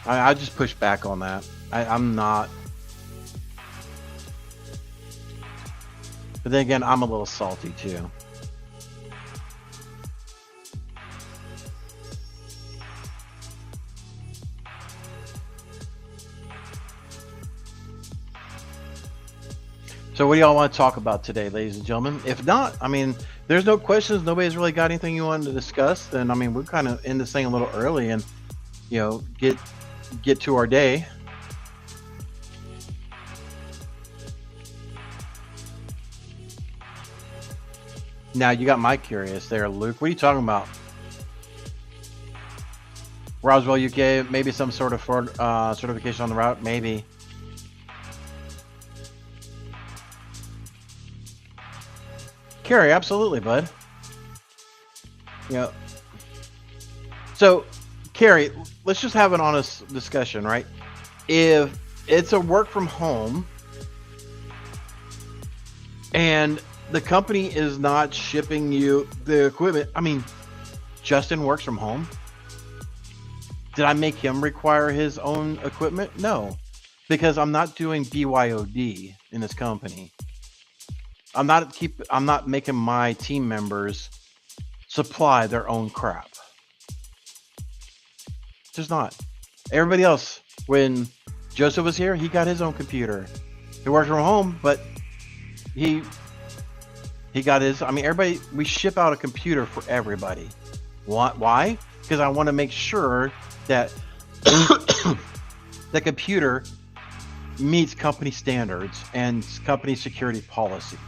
I just push back on that. I'm not. But then again, I'm a little salty too. So what do y'all want to talk about today, ladies and gentlemen? If not, I mean, there's no questions. Nobody's really got anything you wanted to discuss. Then, I mean, we're kind of in this thing a little early and, you know, get to our day. Now, you got my curious there, Luke. What are you talking about? Roswell, UK, maybe some sort of certification on the route? Maybe. Carrie, absolutely, bud. Yeah. So, Carrie, let's just have an honest discussion, right? If it's a work from home, and the company is not shipping you the equipment. I mean, Justin works from home. Did I make him require his own equipment? No, because I'm not doing BYOD in this company. I'm not making my team members supply their own crap. Just not. Everybody else, when Joseph was here, he got his own computer. He works from home, but he got his. I mean, everybody. We ship out a computer for everybody. Why? Because I want to make sure that the computer meets company standards and company security policies.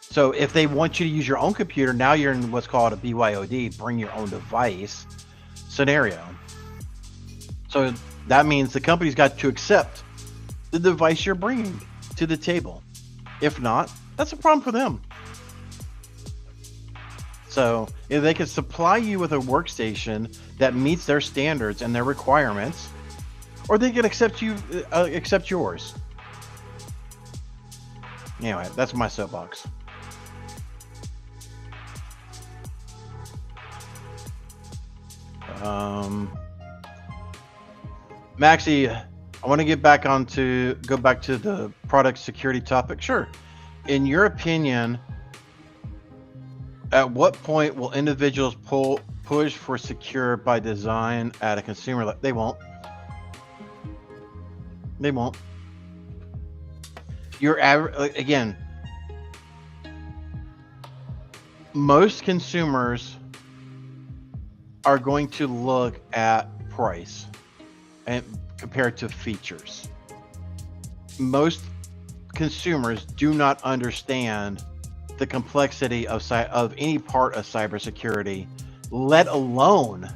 So if they want you to use your own computer, now you're in what's called a BYOD, bring your own device scenario. So that means the company's got to accept the device you're bringing to the table. If not, that's a problem for them. So if they can supply you with a workstation that meets their standards and their requirements, or they can accept yours. Anyway, that's my soapbox. Maxie, I want to go back to the product security topic. Sure. In your opinion, at what point will individuals push for secure by design at a consumer level? They won't. They won't. Again, most consumers are going to look at price and compared to features. Most consumers do not understand the complexity of any part of cybersecurity, let alone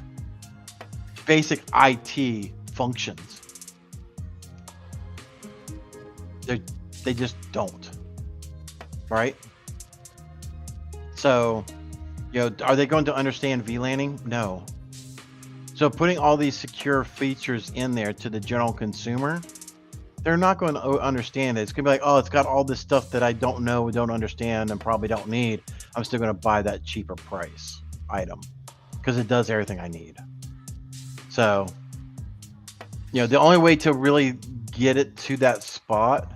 basic IT functions. They just don't, right? So, are they going to understand VLANing? No. So putting all these secure features in there to the general consumer, they're not going to understand it. It's going to be like, oh, it's got all this stuff that I don't know, don't understand, and probably don't need. I'm still going to buy that cheaper price item because it does everything I need. So, the only way to really get it to that spot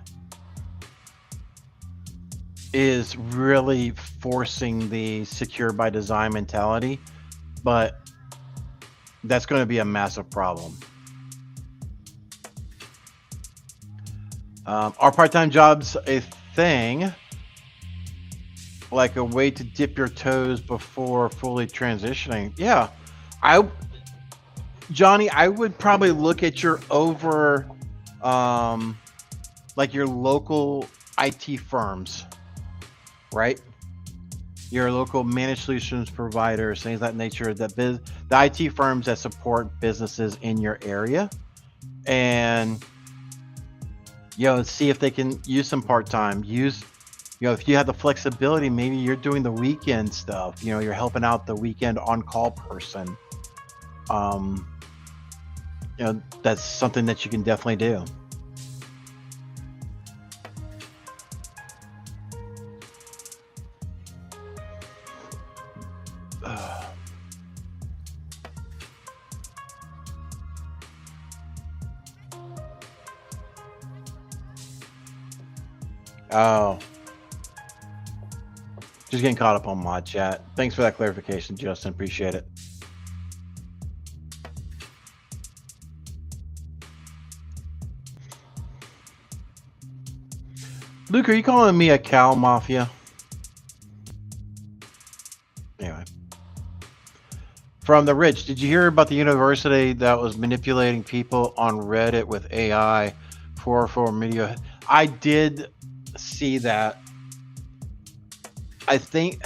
is really forcing the secure by design mentality, but that's going to be a massive problem. Are part-time jobs a thing, like a way to dip your toes before fully transitioning? Yeah, Johnny, I would probably look at your like your local IT firms, right? Your local managed solutions providers, things of that nature, the IT firms that support businesses in your area, and see if they can use some part-time. If you have the flexibility, maybe you're doing the weekend stuff. You're helping out the weekend on-call person. That's something that you can definitely do. Oh, just getting caught up on mod chat. Thanks for that clarification, Justin. Appreciate it. Luke, are you calling me a cow mafia? Anyway. From the rich, did you hear about the university that was manipulating people on Reddit with AI for media? I did see that. I think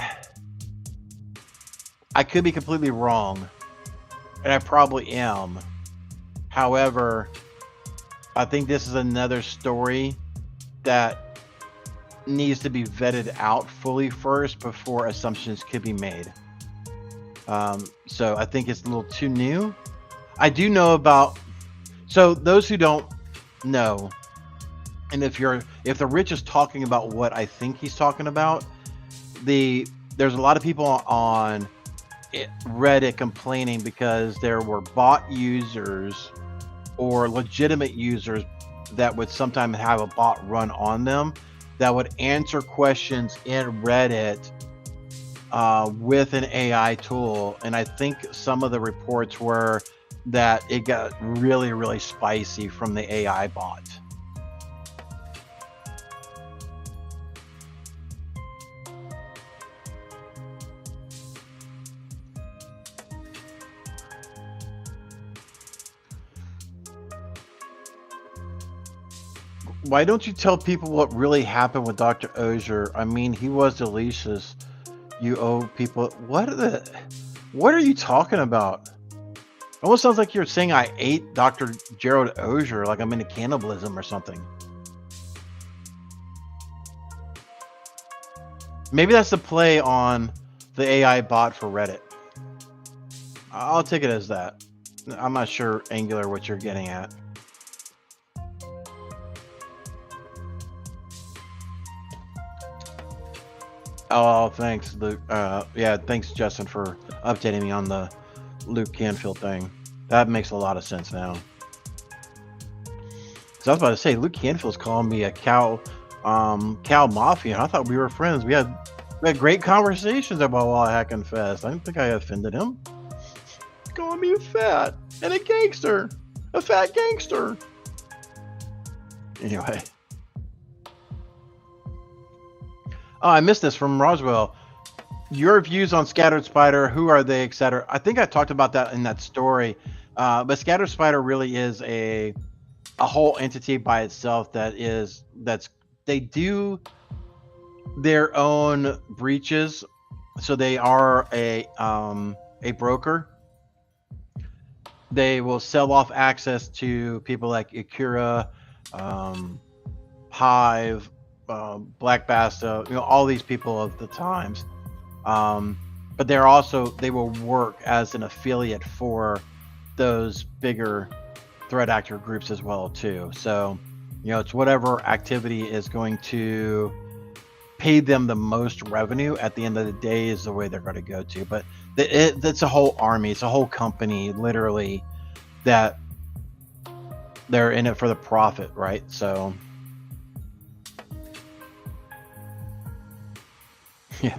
I could be completely wrong, and I probably am. However, I think this is another story that needs to be vetted out fully first before assumptions could be made. So I think it's a little too new. I do know about, So those who don't know, and if the Rich is talking about what I think he's talking about, there's a lot of people on Reddit complaining because there were bot users or legitimate users that would sometimes have a bot run on them that would answer questions in Reddit with an AI tool. And I think some of the reports were that it got really, really spicy from the AI bot. Why don't you tell people what really happened with Dr. Auger? I mean, he was delicious. You owe people. What are you talking about? Almost sounds like you're saying I ate Dr. Gerald Auger, like I'm into cannibalism or something. Maybe that's the play on the AI bot for Reddit. I'll take it as that. I'm not sure, Angular, what you're getting at. Oh, thanks, Luke. Yeah, thanks, Justin, for updating me on the Luke Canfield thing. That makes a lot of sense now. So I was about to say, Luke Canfield's calling me a cow mafia. I thought we were friends. We had great conversations about Wild Hacking Fest. I didn't think I offended him. He's calling me fat and a gangster, a fat gangster. Anyway. Oh, I missed this from Roswell. Your views on Scattered Spider, who are they, etc. I think I talked about that in that story. But Scattered Spider really is a whole entity by itself they do their own breaches. So they are a broker. They will sell off access to people like Ikura, Hive, Black Basta, all these people of the times. But they will work as an affiliate for those bigger threat actor groups as well too. So, it's whatever activity is going to pay them the most revenue at the end of the day is the way they're going to go to. But it's a whole army, it's a whole company, literally, that they're in it for the profit, right? So, yeah.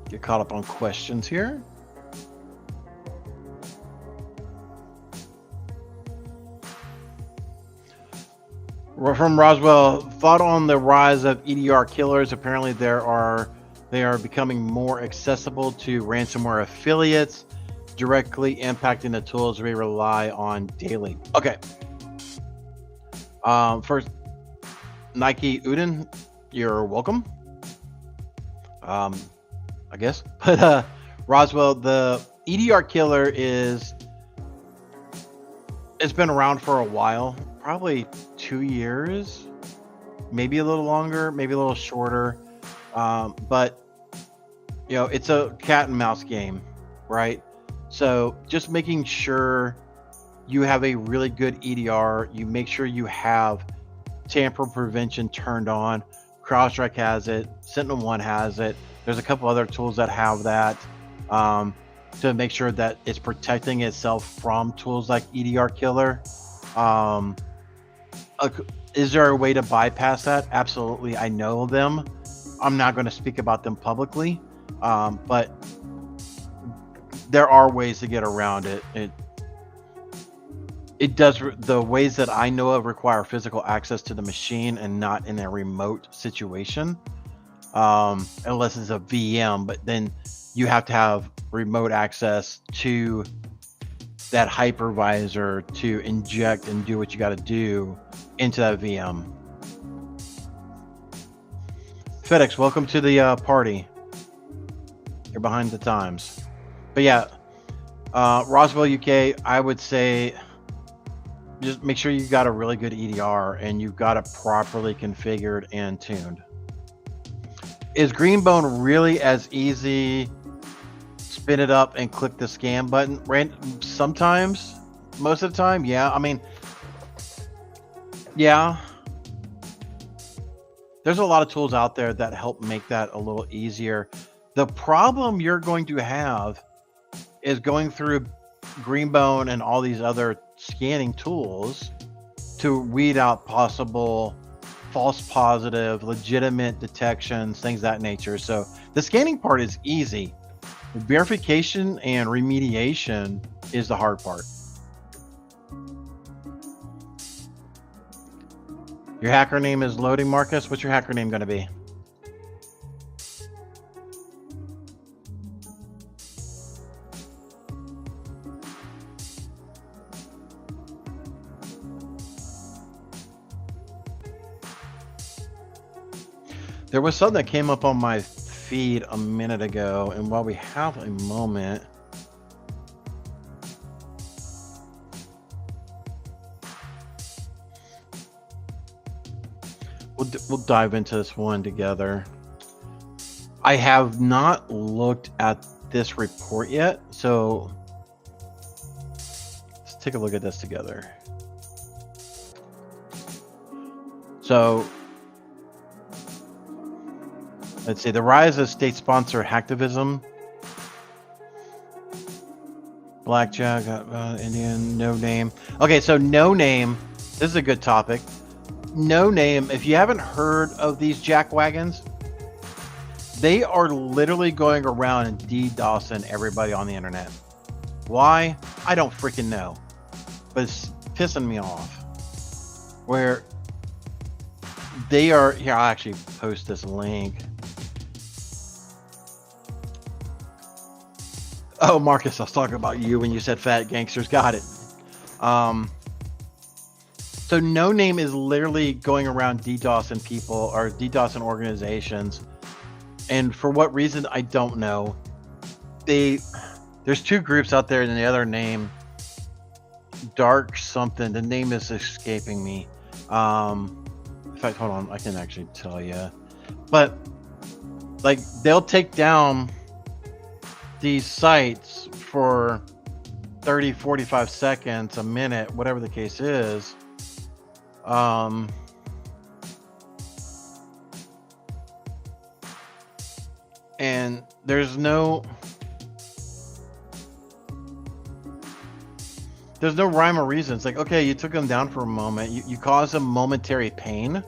Get caught up on questions here. From Roswell, thought on the rise of EDR killers. Apparently they are becoming more accessible to ransomware affiliates, directly impacting the tools we rely on daily. Okay. First, Nike Uden, you're welcome. I guess. But Roswell, the EDR killer it's been around for a while, probably 2 years, maybe a little longer, maybe a little shorter. But it's a cat and mouse game, right? So just making sure you have a really good EDR, you make sure you have tamper prevention turned on. CrowdStrike has it, SentinelOne has it. There's a couple other tools that have that to make sure that it's protecting itself from tools like EDR killer. Is there a way to bypass that? Absolutely. I know them. I'm not going to speak about them publicly, but there are ways to get around it. It does. The ways that I know of require physical access to the machine and not in a remote situation, unless it's a VM, but then you have to have remote access to that hypervisor to inject and do what you got to do into that VM. FedEx, welcome to the party. You're behind the times. But yeah, Roswell, UK, I would say just make sure you got a really good EDR and you've got it properly configured and tuned. Is Greenbone really as easy? Spin it up and click the scan button. Sometimes, most of the time, yeah. I mean, yeah. There's a lot of tools out there that help make that a little easier. The problem you're going to have is going through Greenbone and all these other scanning tools to weed out possible false positive, legitimate detections, things of that nature. So the scanning part is easy. Verification and remediation is the hard part. Your hacker name is loading, Marcus. What's your hacker name going to be? There was something that came up on my feed a minute ago, and while we have a moment, we'll dive into this one together. I have not looked at this report yet, so let's take a look at this together. So let's see, the rise of state-sponsored hacktivism. Blackjack, Indian, no name. Okay, so no name. This is a good topic. No name. If you haven't heard of these jackwagons, they are literally going around and DDoSing everybody on the internet. Why? I don't freaking know. But it's pissing me off. Where they are, here, I'll actually post this link. Oh, Marcus, I was talking about you when you said fat gangsters. Got it. So no name is literally going around DDoSing people or DDoSing organizations. And for what reason, I don't know. There's two groups out there, and the other name, Dark something. The name is escaping me. In fact, hold on, I can actually tell you. But like, they'll take down these sites for 30, 45 seconds, a minute, whatever the case is. And there's no rhyme or reason. It's like, okay, you took them down for a moment. You caused them momentary pain.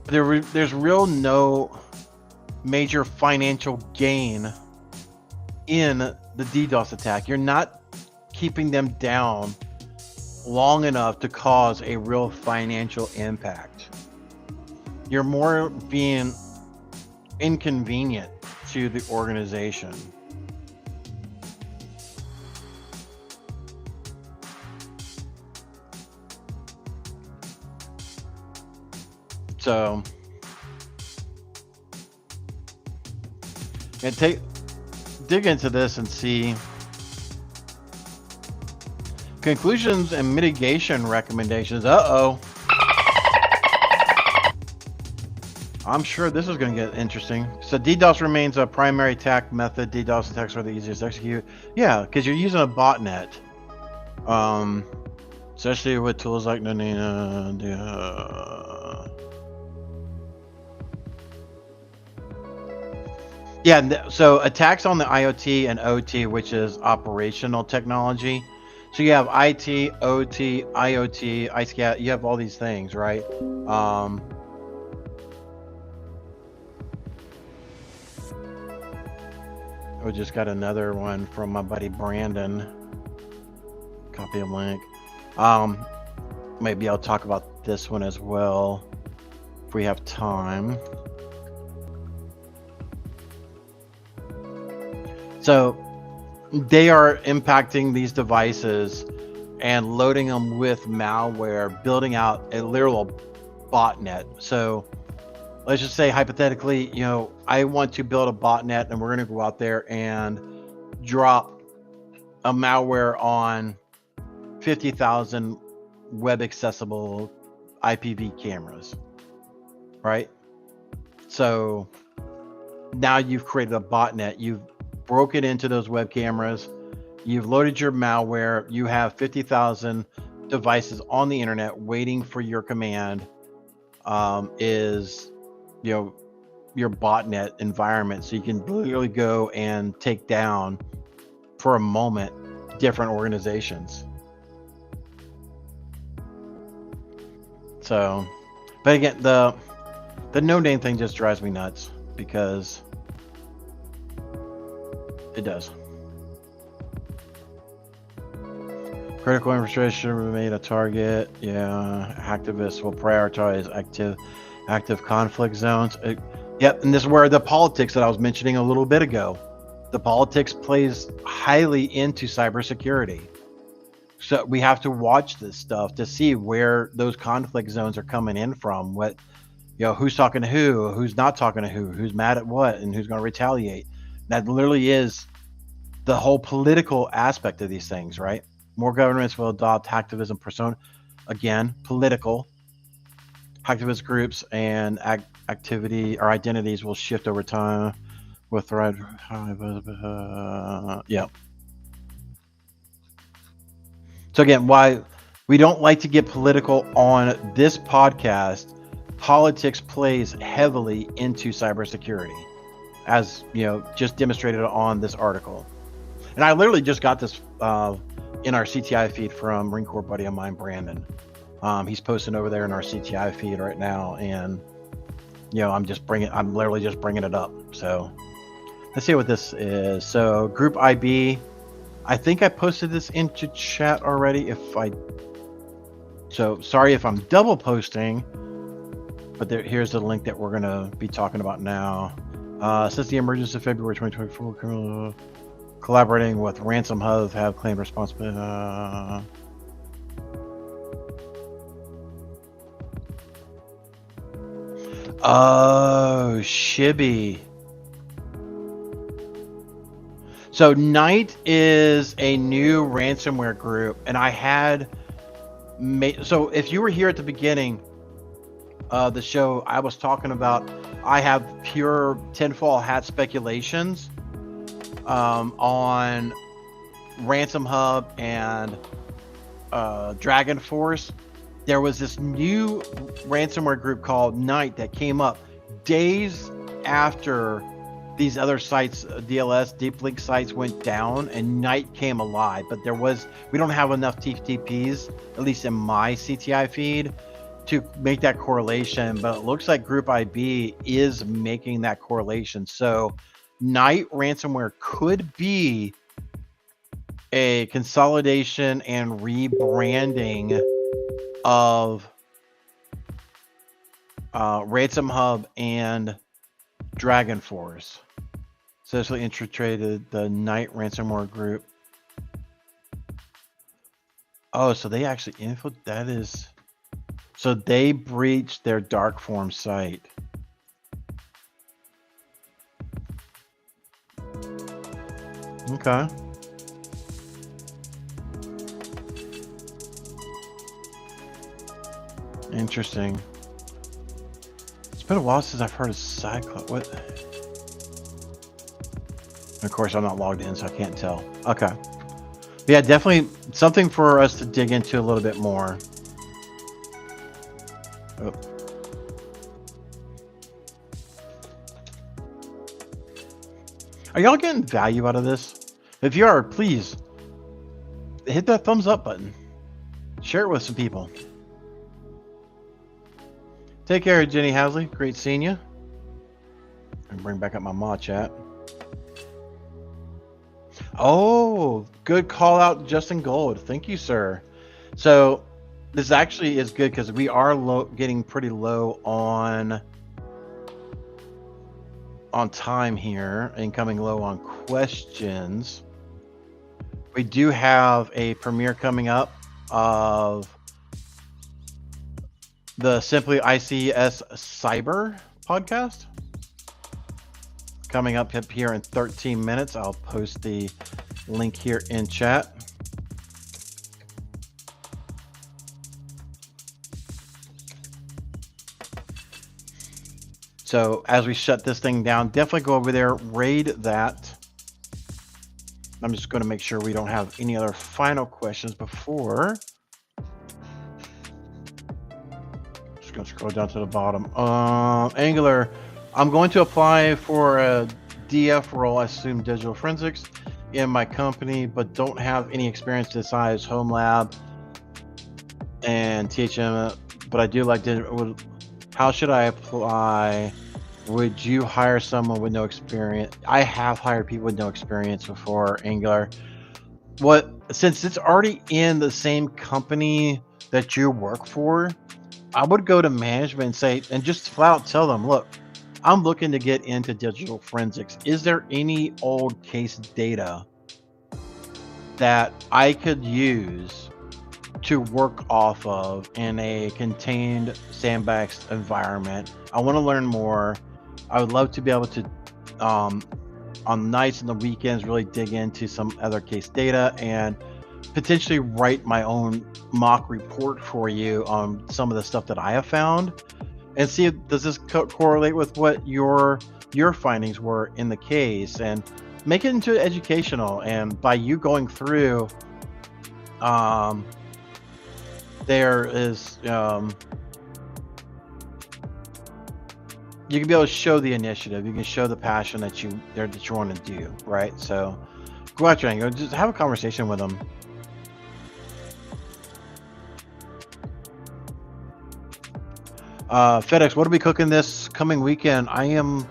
There's no major financial gain in the DDoS attack. You're not keeping them down long enough to cause a real financial impact. You're more being inconvenient to the organization. So, and dig into this and see conclusions and mitigation recommendations. I'm sure this is going to get interesting. So DDoS remains a primary attack method. DDoS attacks are the easiest to execute. Yeah, because you're using a botnet. Especially with tools like yeah, so attacks on the IoT and OT, which is operational technology. So you have IT, OT, IoT, iSCAT, you have all these things, right? We just got another one from my buddy Brandon. Copy a link. Maybe I'll talk about this one as well if we have time. So they are impacting these devices and loading them with malware, building out a literal botnet. So let's just say hypothetically, I want to build a botnet and we're going to go out there and drop a malware on 50,000 web accessible IPv cameras, right? So now you've created a botnet. You've broken into those web cameras. You've loaded your malware. You have 50,000 devices on the internet waiting for your command. Is, you know, your botnet environment, so you can literally go and take down for a moment different organizations. So, but again, the no name thing just drives me nuts, because it does. Critical infrastructure remain a target. Yeah, activists will prioritize active conflict zones. Yep, and this is where the politics that I was mentioning a little bit ago. The politics plays highly into cybersecurity. So we have to watch this stuff to see where those conflict zones are coming in from. What, who's talking to who's not talking to who's mad at what, and who's going to retaliate. That literally is the whole political aspect of these things, right? More governments will adopt hacktivism persona. Again, political. Hacktivist groups and activity or identities will shift over time with yeah. So again, why we don't like to get political on this podcast. Politics plays heavily into cybersecurity, as just demonstrated on this article. And I literally just got this in our CTI feed from Marine Corps buddy of mine, Brandon. He's posting over there in our CTI feed right now, and I'm literally just bringing it up. So let's see what this is. So group IB, I think I posted this into chat already. So sorry if I'm double posting, but here's the link that we're gonna be talking about now. Since the emergence of February 2024, criminal collaborating with Ransom Hub have claimed responsibility. Oh, Shibby. So Knight is a new ransomware group, and I had so if you were here at the beginning of the show, I was talking about I have pure tinfoil hat speculations on Ransom Hub and Dragon Force. There was this new ransomware group called Knight that came up days after these other sites, DLS, deep link sites, went down, and Knight came alive. But we don't have enough TTPs, at least in my CTI feed, to make that correlation. But it looks like Group IB is making that correlation. So Knight ransomware could be a consolidation and rebranding of Ransom Hub and Dragon Force. Successfully infiltrated the Knight ransomware group. Oh, so they actually that is, so they breached their dark form site. Okay. Interesting. It's been a while since I've heard of Cyclops. What? Of course, I'm not logged in, so I can't tell. Okay. Yeah, definitely something for us to dig into a little bit more. Oh. Are y'all getting value out of this? If you are, please hit that thumbs up button. Share it with some people. Take care, Jenny Housley. Great seeing you. And bring back up my mod chat. Oh, good call out, Justin Gold. Thank you, sir. So this actually is good because we are getting pretty low on time here and coming low on questions. We do have a premiere coming up of the Simply ICS Cyber podcast. coming up here in 13 minutes. I'll post the link here in chat. So as we shut this thing down, definitely go over there, raid that. I'm just going to make sure we don't have any other final questions before. Just going to scroll down to the bottom. Angular, I'm going to apply for a DF role, I assume digital forensics, in my company, but don't have any experience besides home lab and THM, but I do like digital. How should I apply? Would you hire someone with no experience? I have hired people with no experience before, Angular. Since it's already in the same company that you work for, I would go to management and say, and just flat out tell them, look, I'm looking to get into digital forensics. Is there any old case data that I could use to work off of in a contained sandboxed environment? I want to learn more. I would love to be able to, on nights and the weekends, really dig into some other case data and potentially write my own mock report for you on some of the stuff that I have found, and see if does this correlate with what your findings were in the case, and make it into educational. And by you going through, there is you can be able to show the initiative, you can show the passion that you want to do, right? So go out there and just have a conversation with them. FedEx, what are we cooking this coming weekend? I'm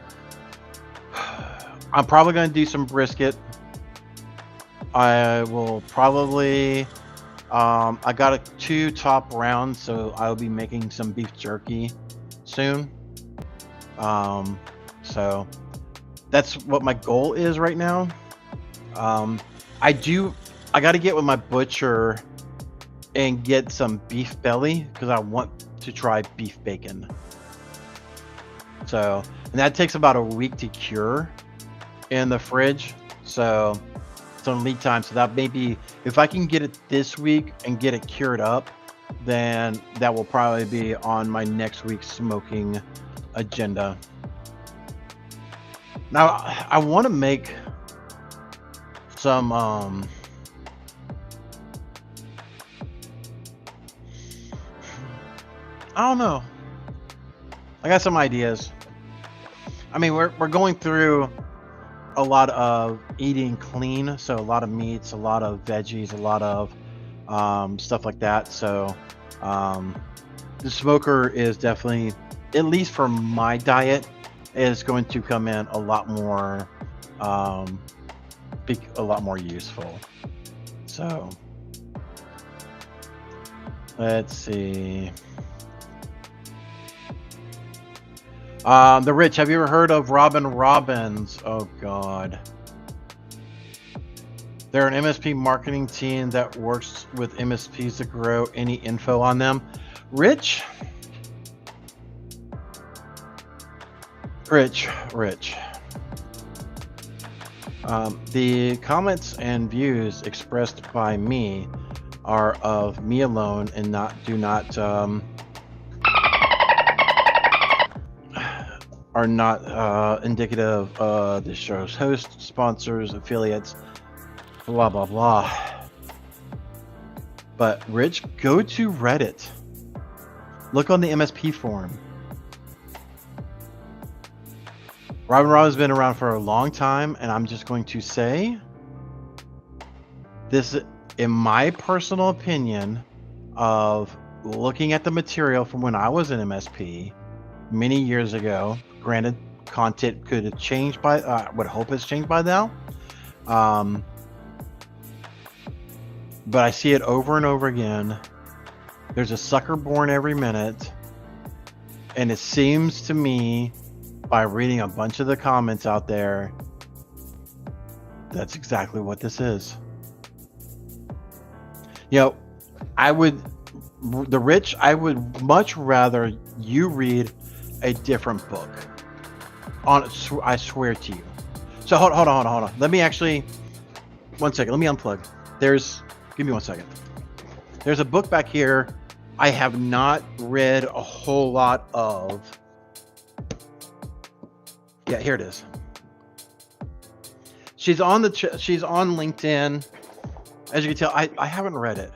probably going to do some brisket. I will probably I got 2 top rounds, so I'll be making some beef jerky soon. So that's what my goal is right now. I got to get with my butcher and get some beef belly because I want to try beef bacon. So, and that takes about a week to cure in the fridge. So it's on lead time. So that maybe if I can get it this week and get it cured up, then that will probably be on my next week's smoking agenda. Now I want to make some I don't know. I got some ideas. I mean, we're going through a lot of eating clean, so a lot of meats, a lot of veggies, a lot of stuff like that. So the smoker is definitely, at least for my diet, is going to come in a lot more useful. So let's see. The Rich, have you ever heard of Robin Robbins? Oh God. They're an MSP marketing team that works with MSPs to grow. Any info on them? Rich. The comments and views expressed by me are of me alone and are not indicative of the show's host, sponsors, affiliates, blah blah blah. But Rich, go to Reddit. Look on the MSP forum. Robin Rob has been around for a long time, and I'm just going to say this, in my personal opinion, of looking at the material from when I was an MSP many years ago. Granted, content could have changed by, I would hope it's changed by now. But I see it over and over again. There's a sucker born every minute. And it seems to me, by reading a bunch of the comments out there, that's exactly what this is. You know, I would much rather you read a different book. I swear to you. So hold on. Let me actually, 1 second. Let me unplug. Give me 1 second. There's a book back here I have not read a whole lot of. Yeah, here it is. She's on LinkedIn. As you can tell, I haven't read it.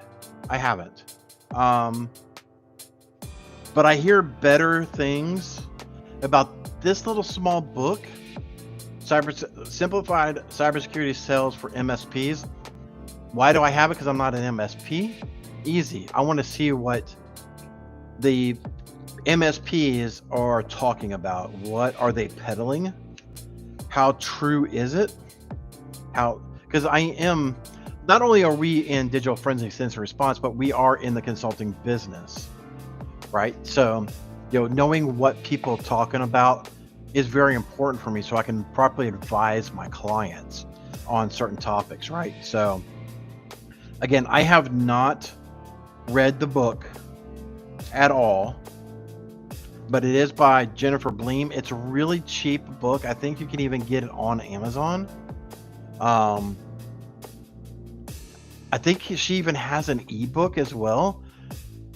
I haven't. But I hear better things about this little small book, Simplified Cybersecurity Sales for MSPs. Why do I have it? Because I'm not an MSP. Easy. I want to see what the MSPs are talking about. What are they peddling? How true is it? Because not only are we in digital forensics incident response, but we are in the consulting business, right? So, knowing what people are talking about is very important for me, so I can properly advise my clients on certain topics, right? So, again, I have not read the book at all, but it is by Jennifer Bleem. It's a really cheap book. I think you can even get it on Amazon. I think she even has an ebook as well.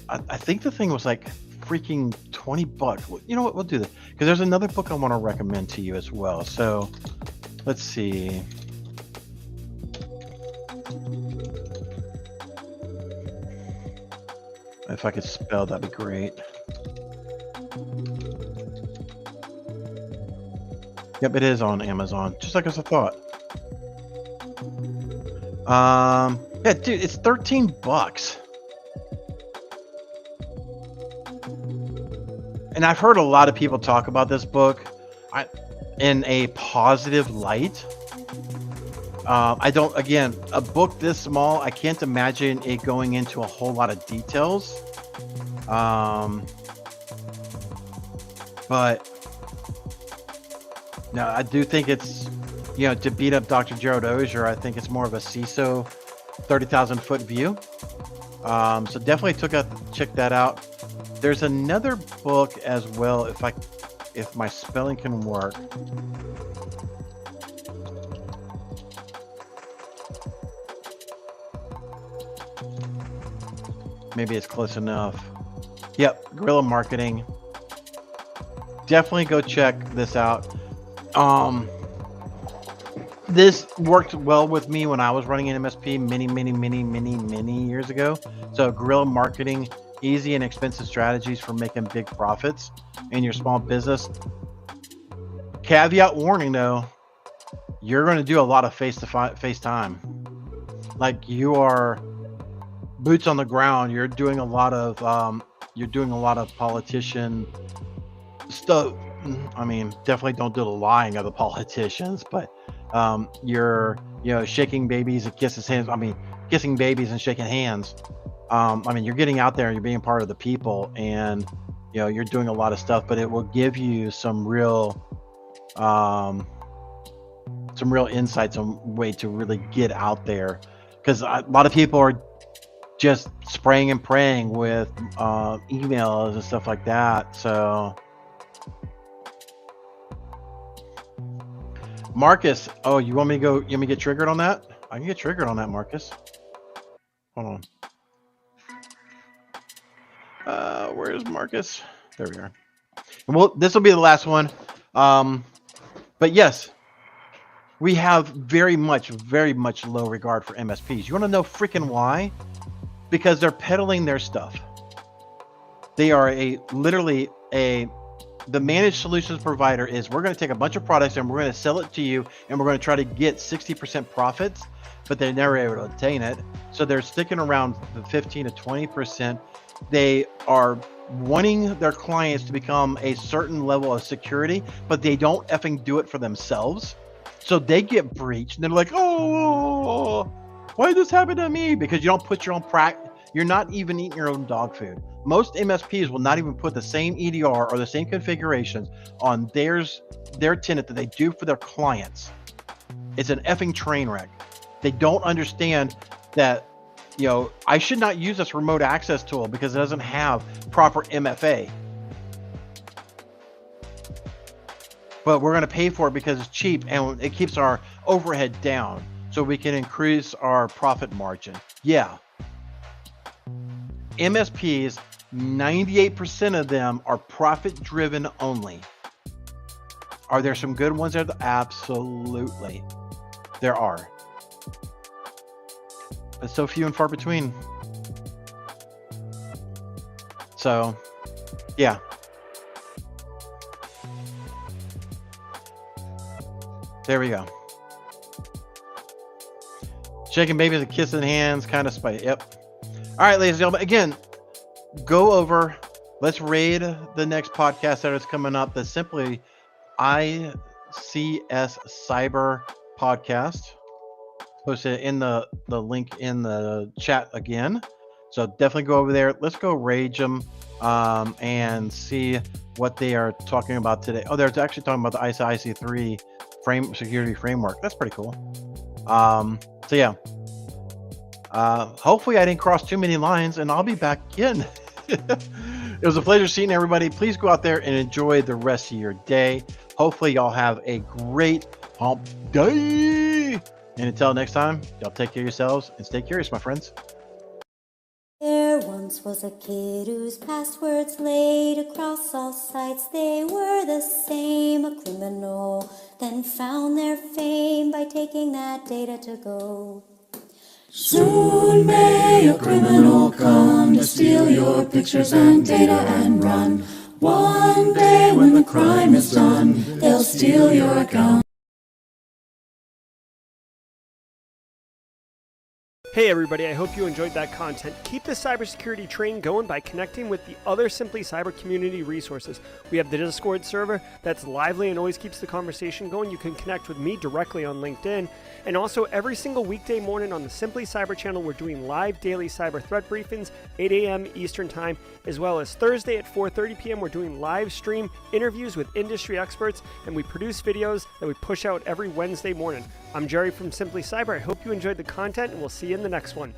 I think the thing was like freaking $20. You know what? We'll do this because there's another book I want to recommend to you as well. So let's see. If I could spell, that'd be great. Yep, it is on Amazon, just like as I thought. Yeah, dude, it's $13. And I've heard a lot of people talk about this book in a positive light. Again, a book this small, I can't imagine it going into a whole lot of details. But no, I do think it's, to beat up Dr. Gerald Auger, I think it's more of a CISO 30,000 foot view. So definitely check that out. There's another book as well, if my spelling can work. Maybe it's close enough. Yep, Guerrilla Marketing. Definitely go check this out. This worked well with me when I was running an MSP many years ago. So Guerrilla Marketing, easy and expensive strategies for making big profits in your small business. Caveat warning though, you're going to do a lot of face time. Like you are boots on the ground. You're doing a lot of politician stuff. I mean, definitely don't do the lying of the politicians, but you're shaking babies and kissing babies and shaking hands. You're getting out there and you're being part of the people, and you're doing a lot of stuff, but it will give you some real insights on way to really get out there, because a lot of people are just spraying and praying with emails and stuff like that. So Marcus, you want me to get triggered on that? I can get triggered on that, Marcus. Hold on. Where's Marcus? There we are. Well, this will be the last one. But yes, we have very much low regard for MSPs. You want to know freaking why? Because they're peddling their stuff. They are the managed solutions provider is, we're going to take a bunch of products and we're going to sell it to you, and we're going to try to get 60% profits, but they're never able to attain it. So they're sticking around the 15 to 20%. They are wanting their clients to become a certain level of security, but they don't effing do it for themselves. So they get breached and they're like, oh, why did this happen to me? Because you don't put your own you're not even eating your own dog food. Most MSPs will not even put the same EDR or the same configurations on their tenant that they do for their clients. It's an effing train wreck. They don't understand that, I should not use this remote access tool because it doesn't have proper MFA. but we're going to pay for it because it's cheap and it keeps our overhead down so we can increase our profit margin. Yeah. MSPs, 98% of them are profit driven only. Are there some good ones there? Absolutely. There are. But so few and far between. So, yeah. There we go. Shaking babies and kissing hands, kind of spicy. Yep. All right, ladies and gentlemen. Again, go over. Let's raid the next podcast that is coming up. That's simply ICS Cyber Podcast. Posted in the link in the chat again. So definitely go over there. Let's go rage them and see what they are talking about today. Oh, they're actually talking about the IC3 security framework. That's pretty cool. So yeah. Hopefully I didn't cross too many lines, and I'll be back again. It was a pleasure seeing everybody. Please go out there and enjoy the rest of your day. Hopefully y'all have a great hump day. And until next time, y'all take care of yourselves and stay curious, my friends. There once was a kid whose passwords laid across all sites. They were the same, a criminal, then found their fame by taking that data to go. Soon may a criminal come to steal your pictures and data and run. One day when the crime is done, they'll steal your account. Hey everybody, I hope you enjoyed that content. Keep the cybersecurity train going by connecting with the other Simply Cyber community resources. We have the Discord server that's lively and always keeps the conversation going. You can connect with me directly on LinkedIn. And also every single weekday morning on the Simply Cyber channel, we're doing live daily cyber threat briefings, 8 a.m. Eastern time, as well as Thursday at 4:30 p.m. We're doing live stream interviews with industry experts, and we produce videos that we push out every Wednesday morning. I'm Jerry from Simply Cyber. I hope you enjoyed the content, and we'll see you in the next one.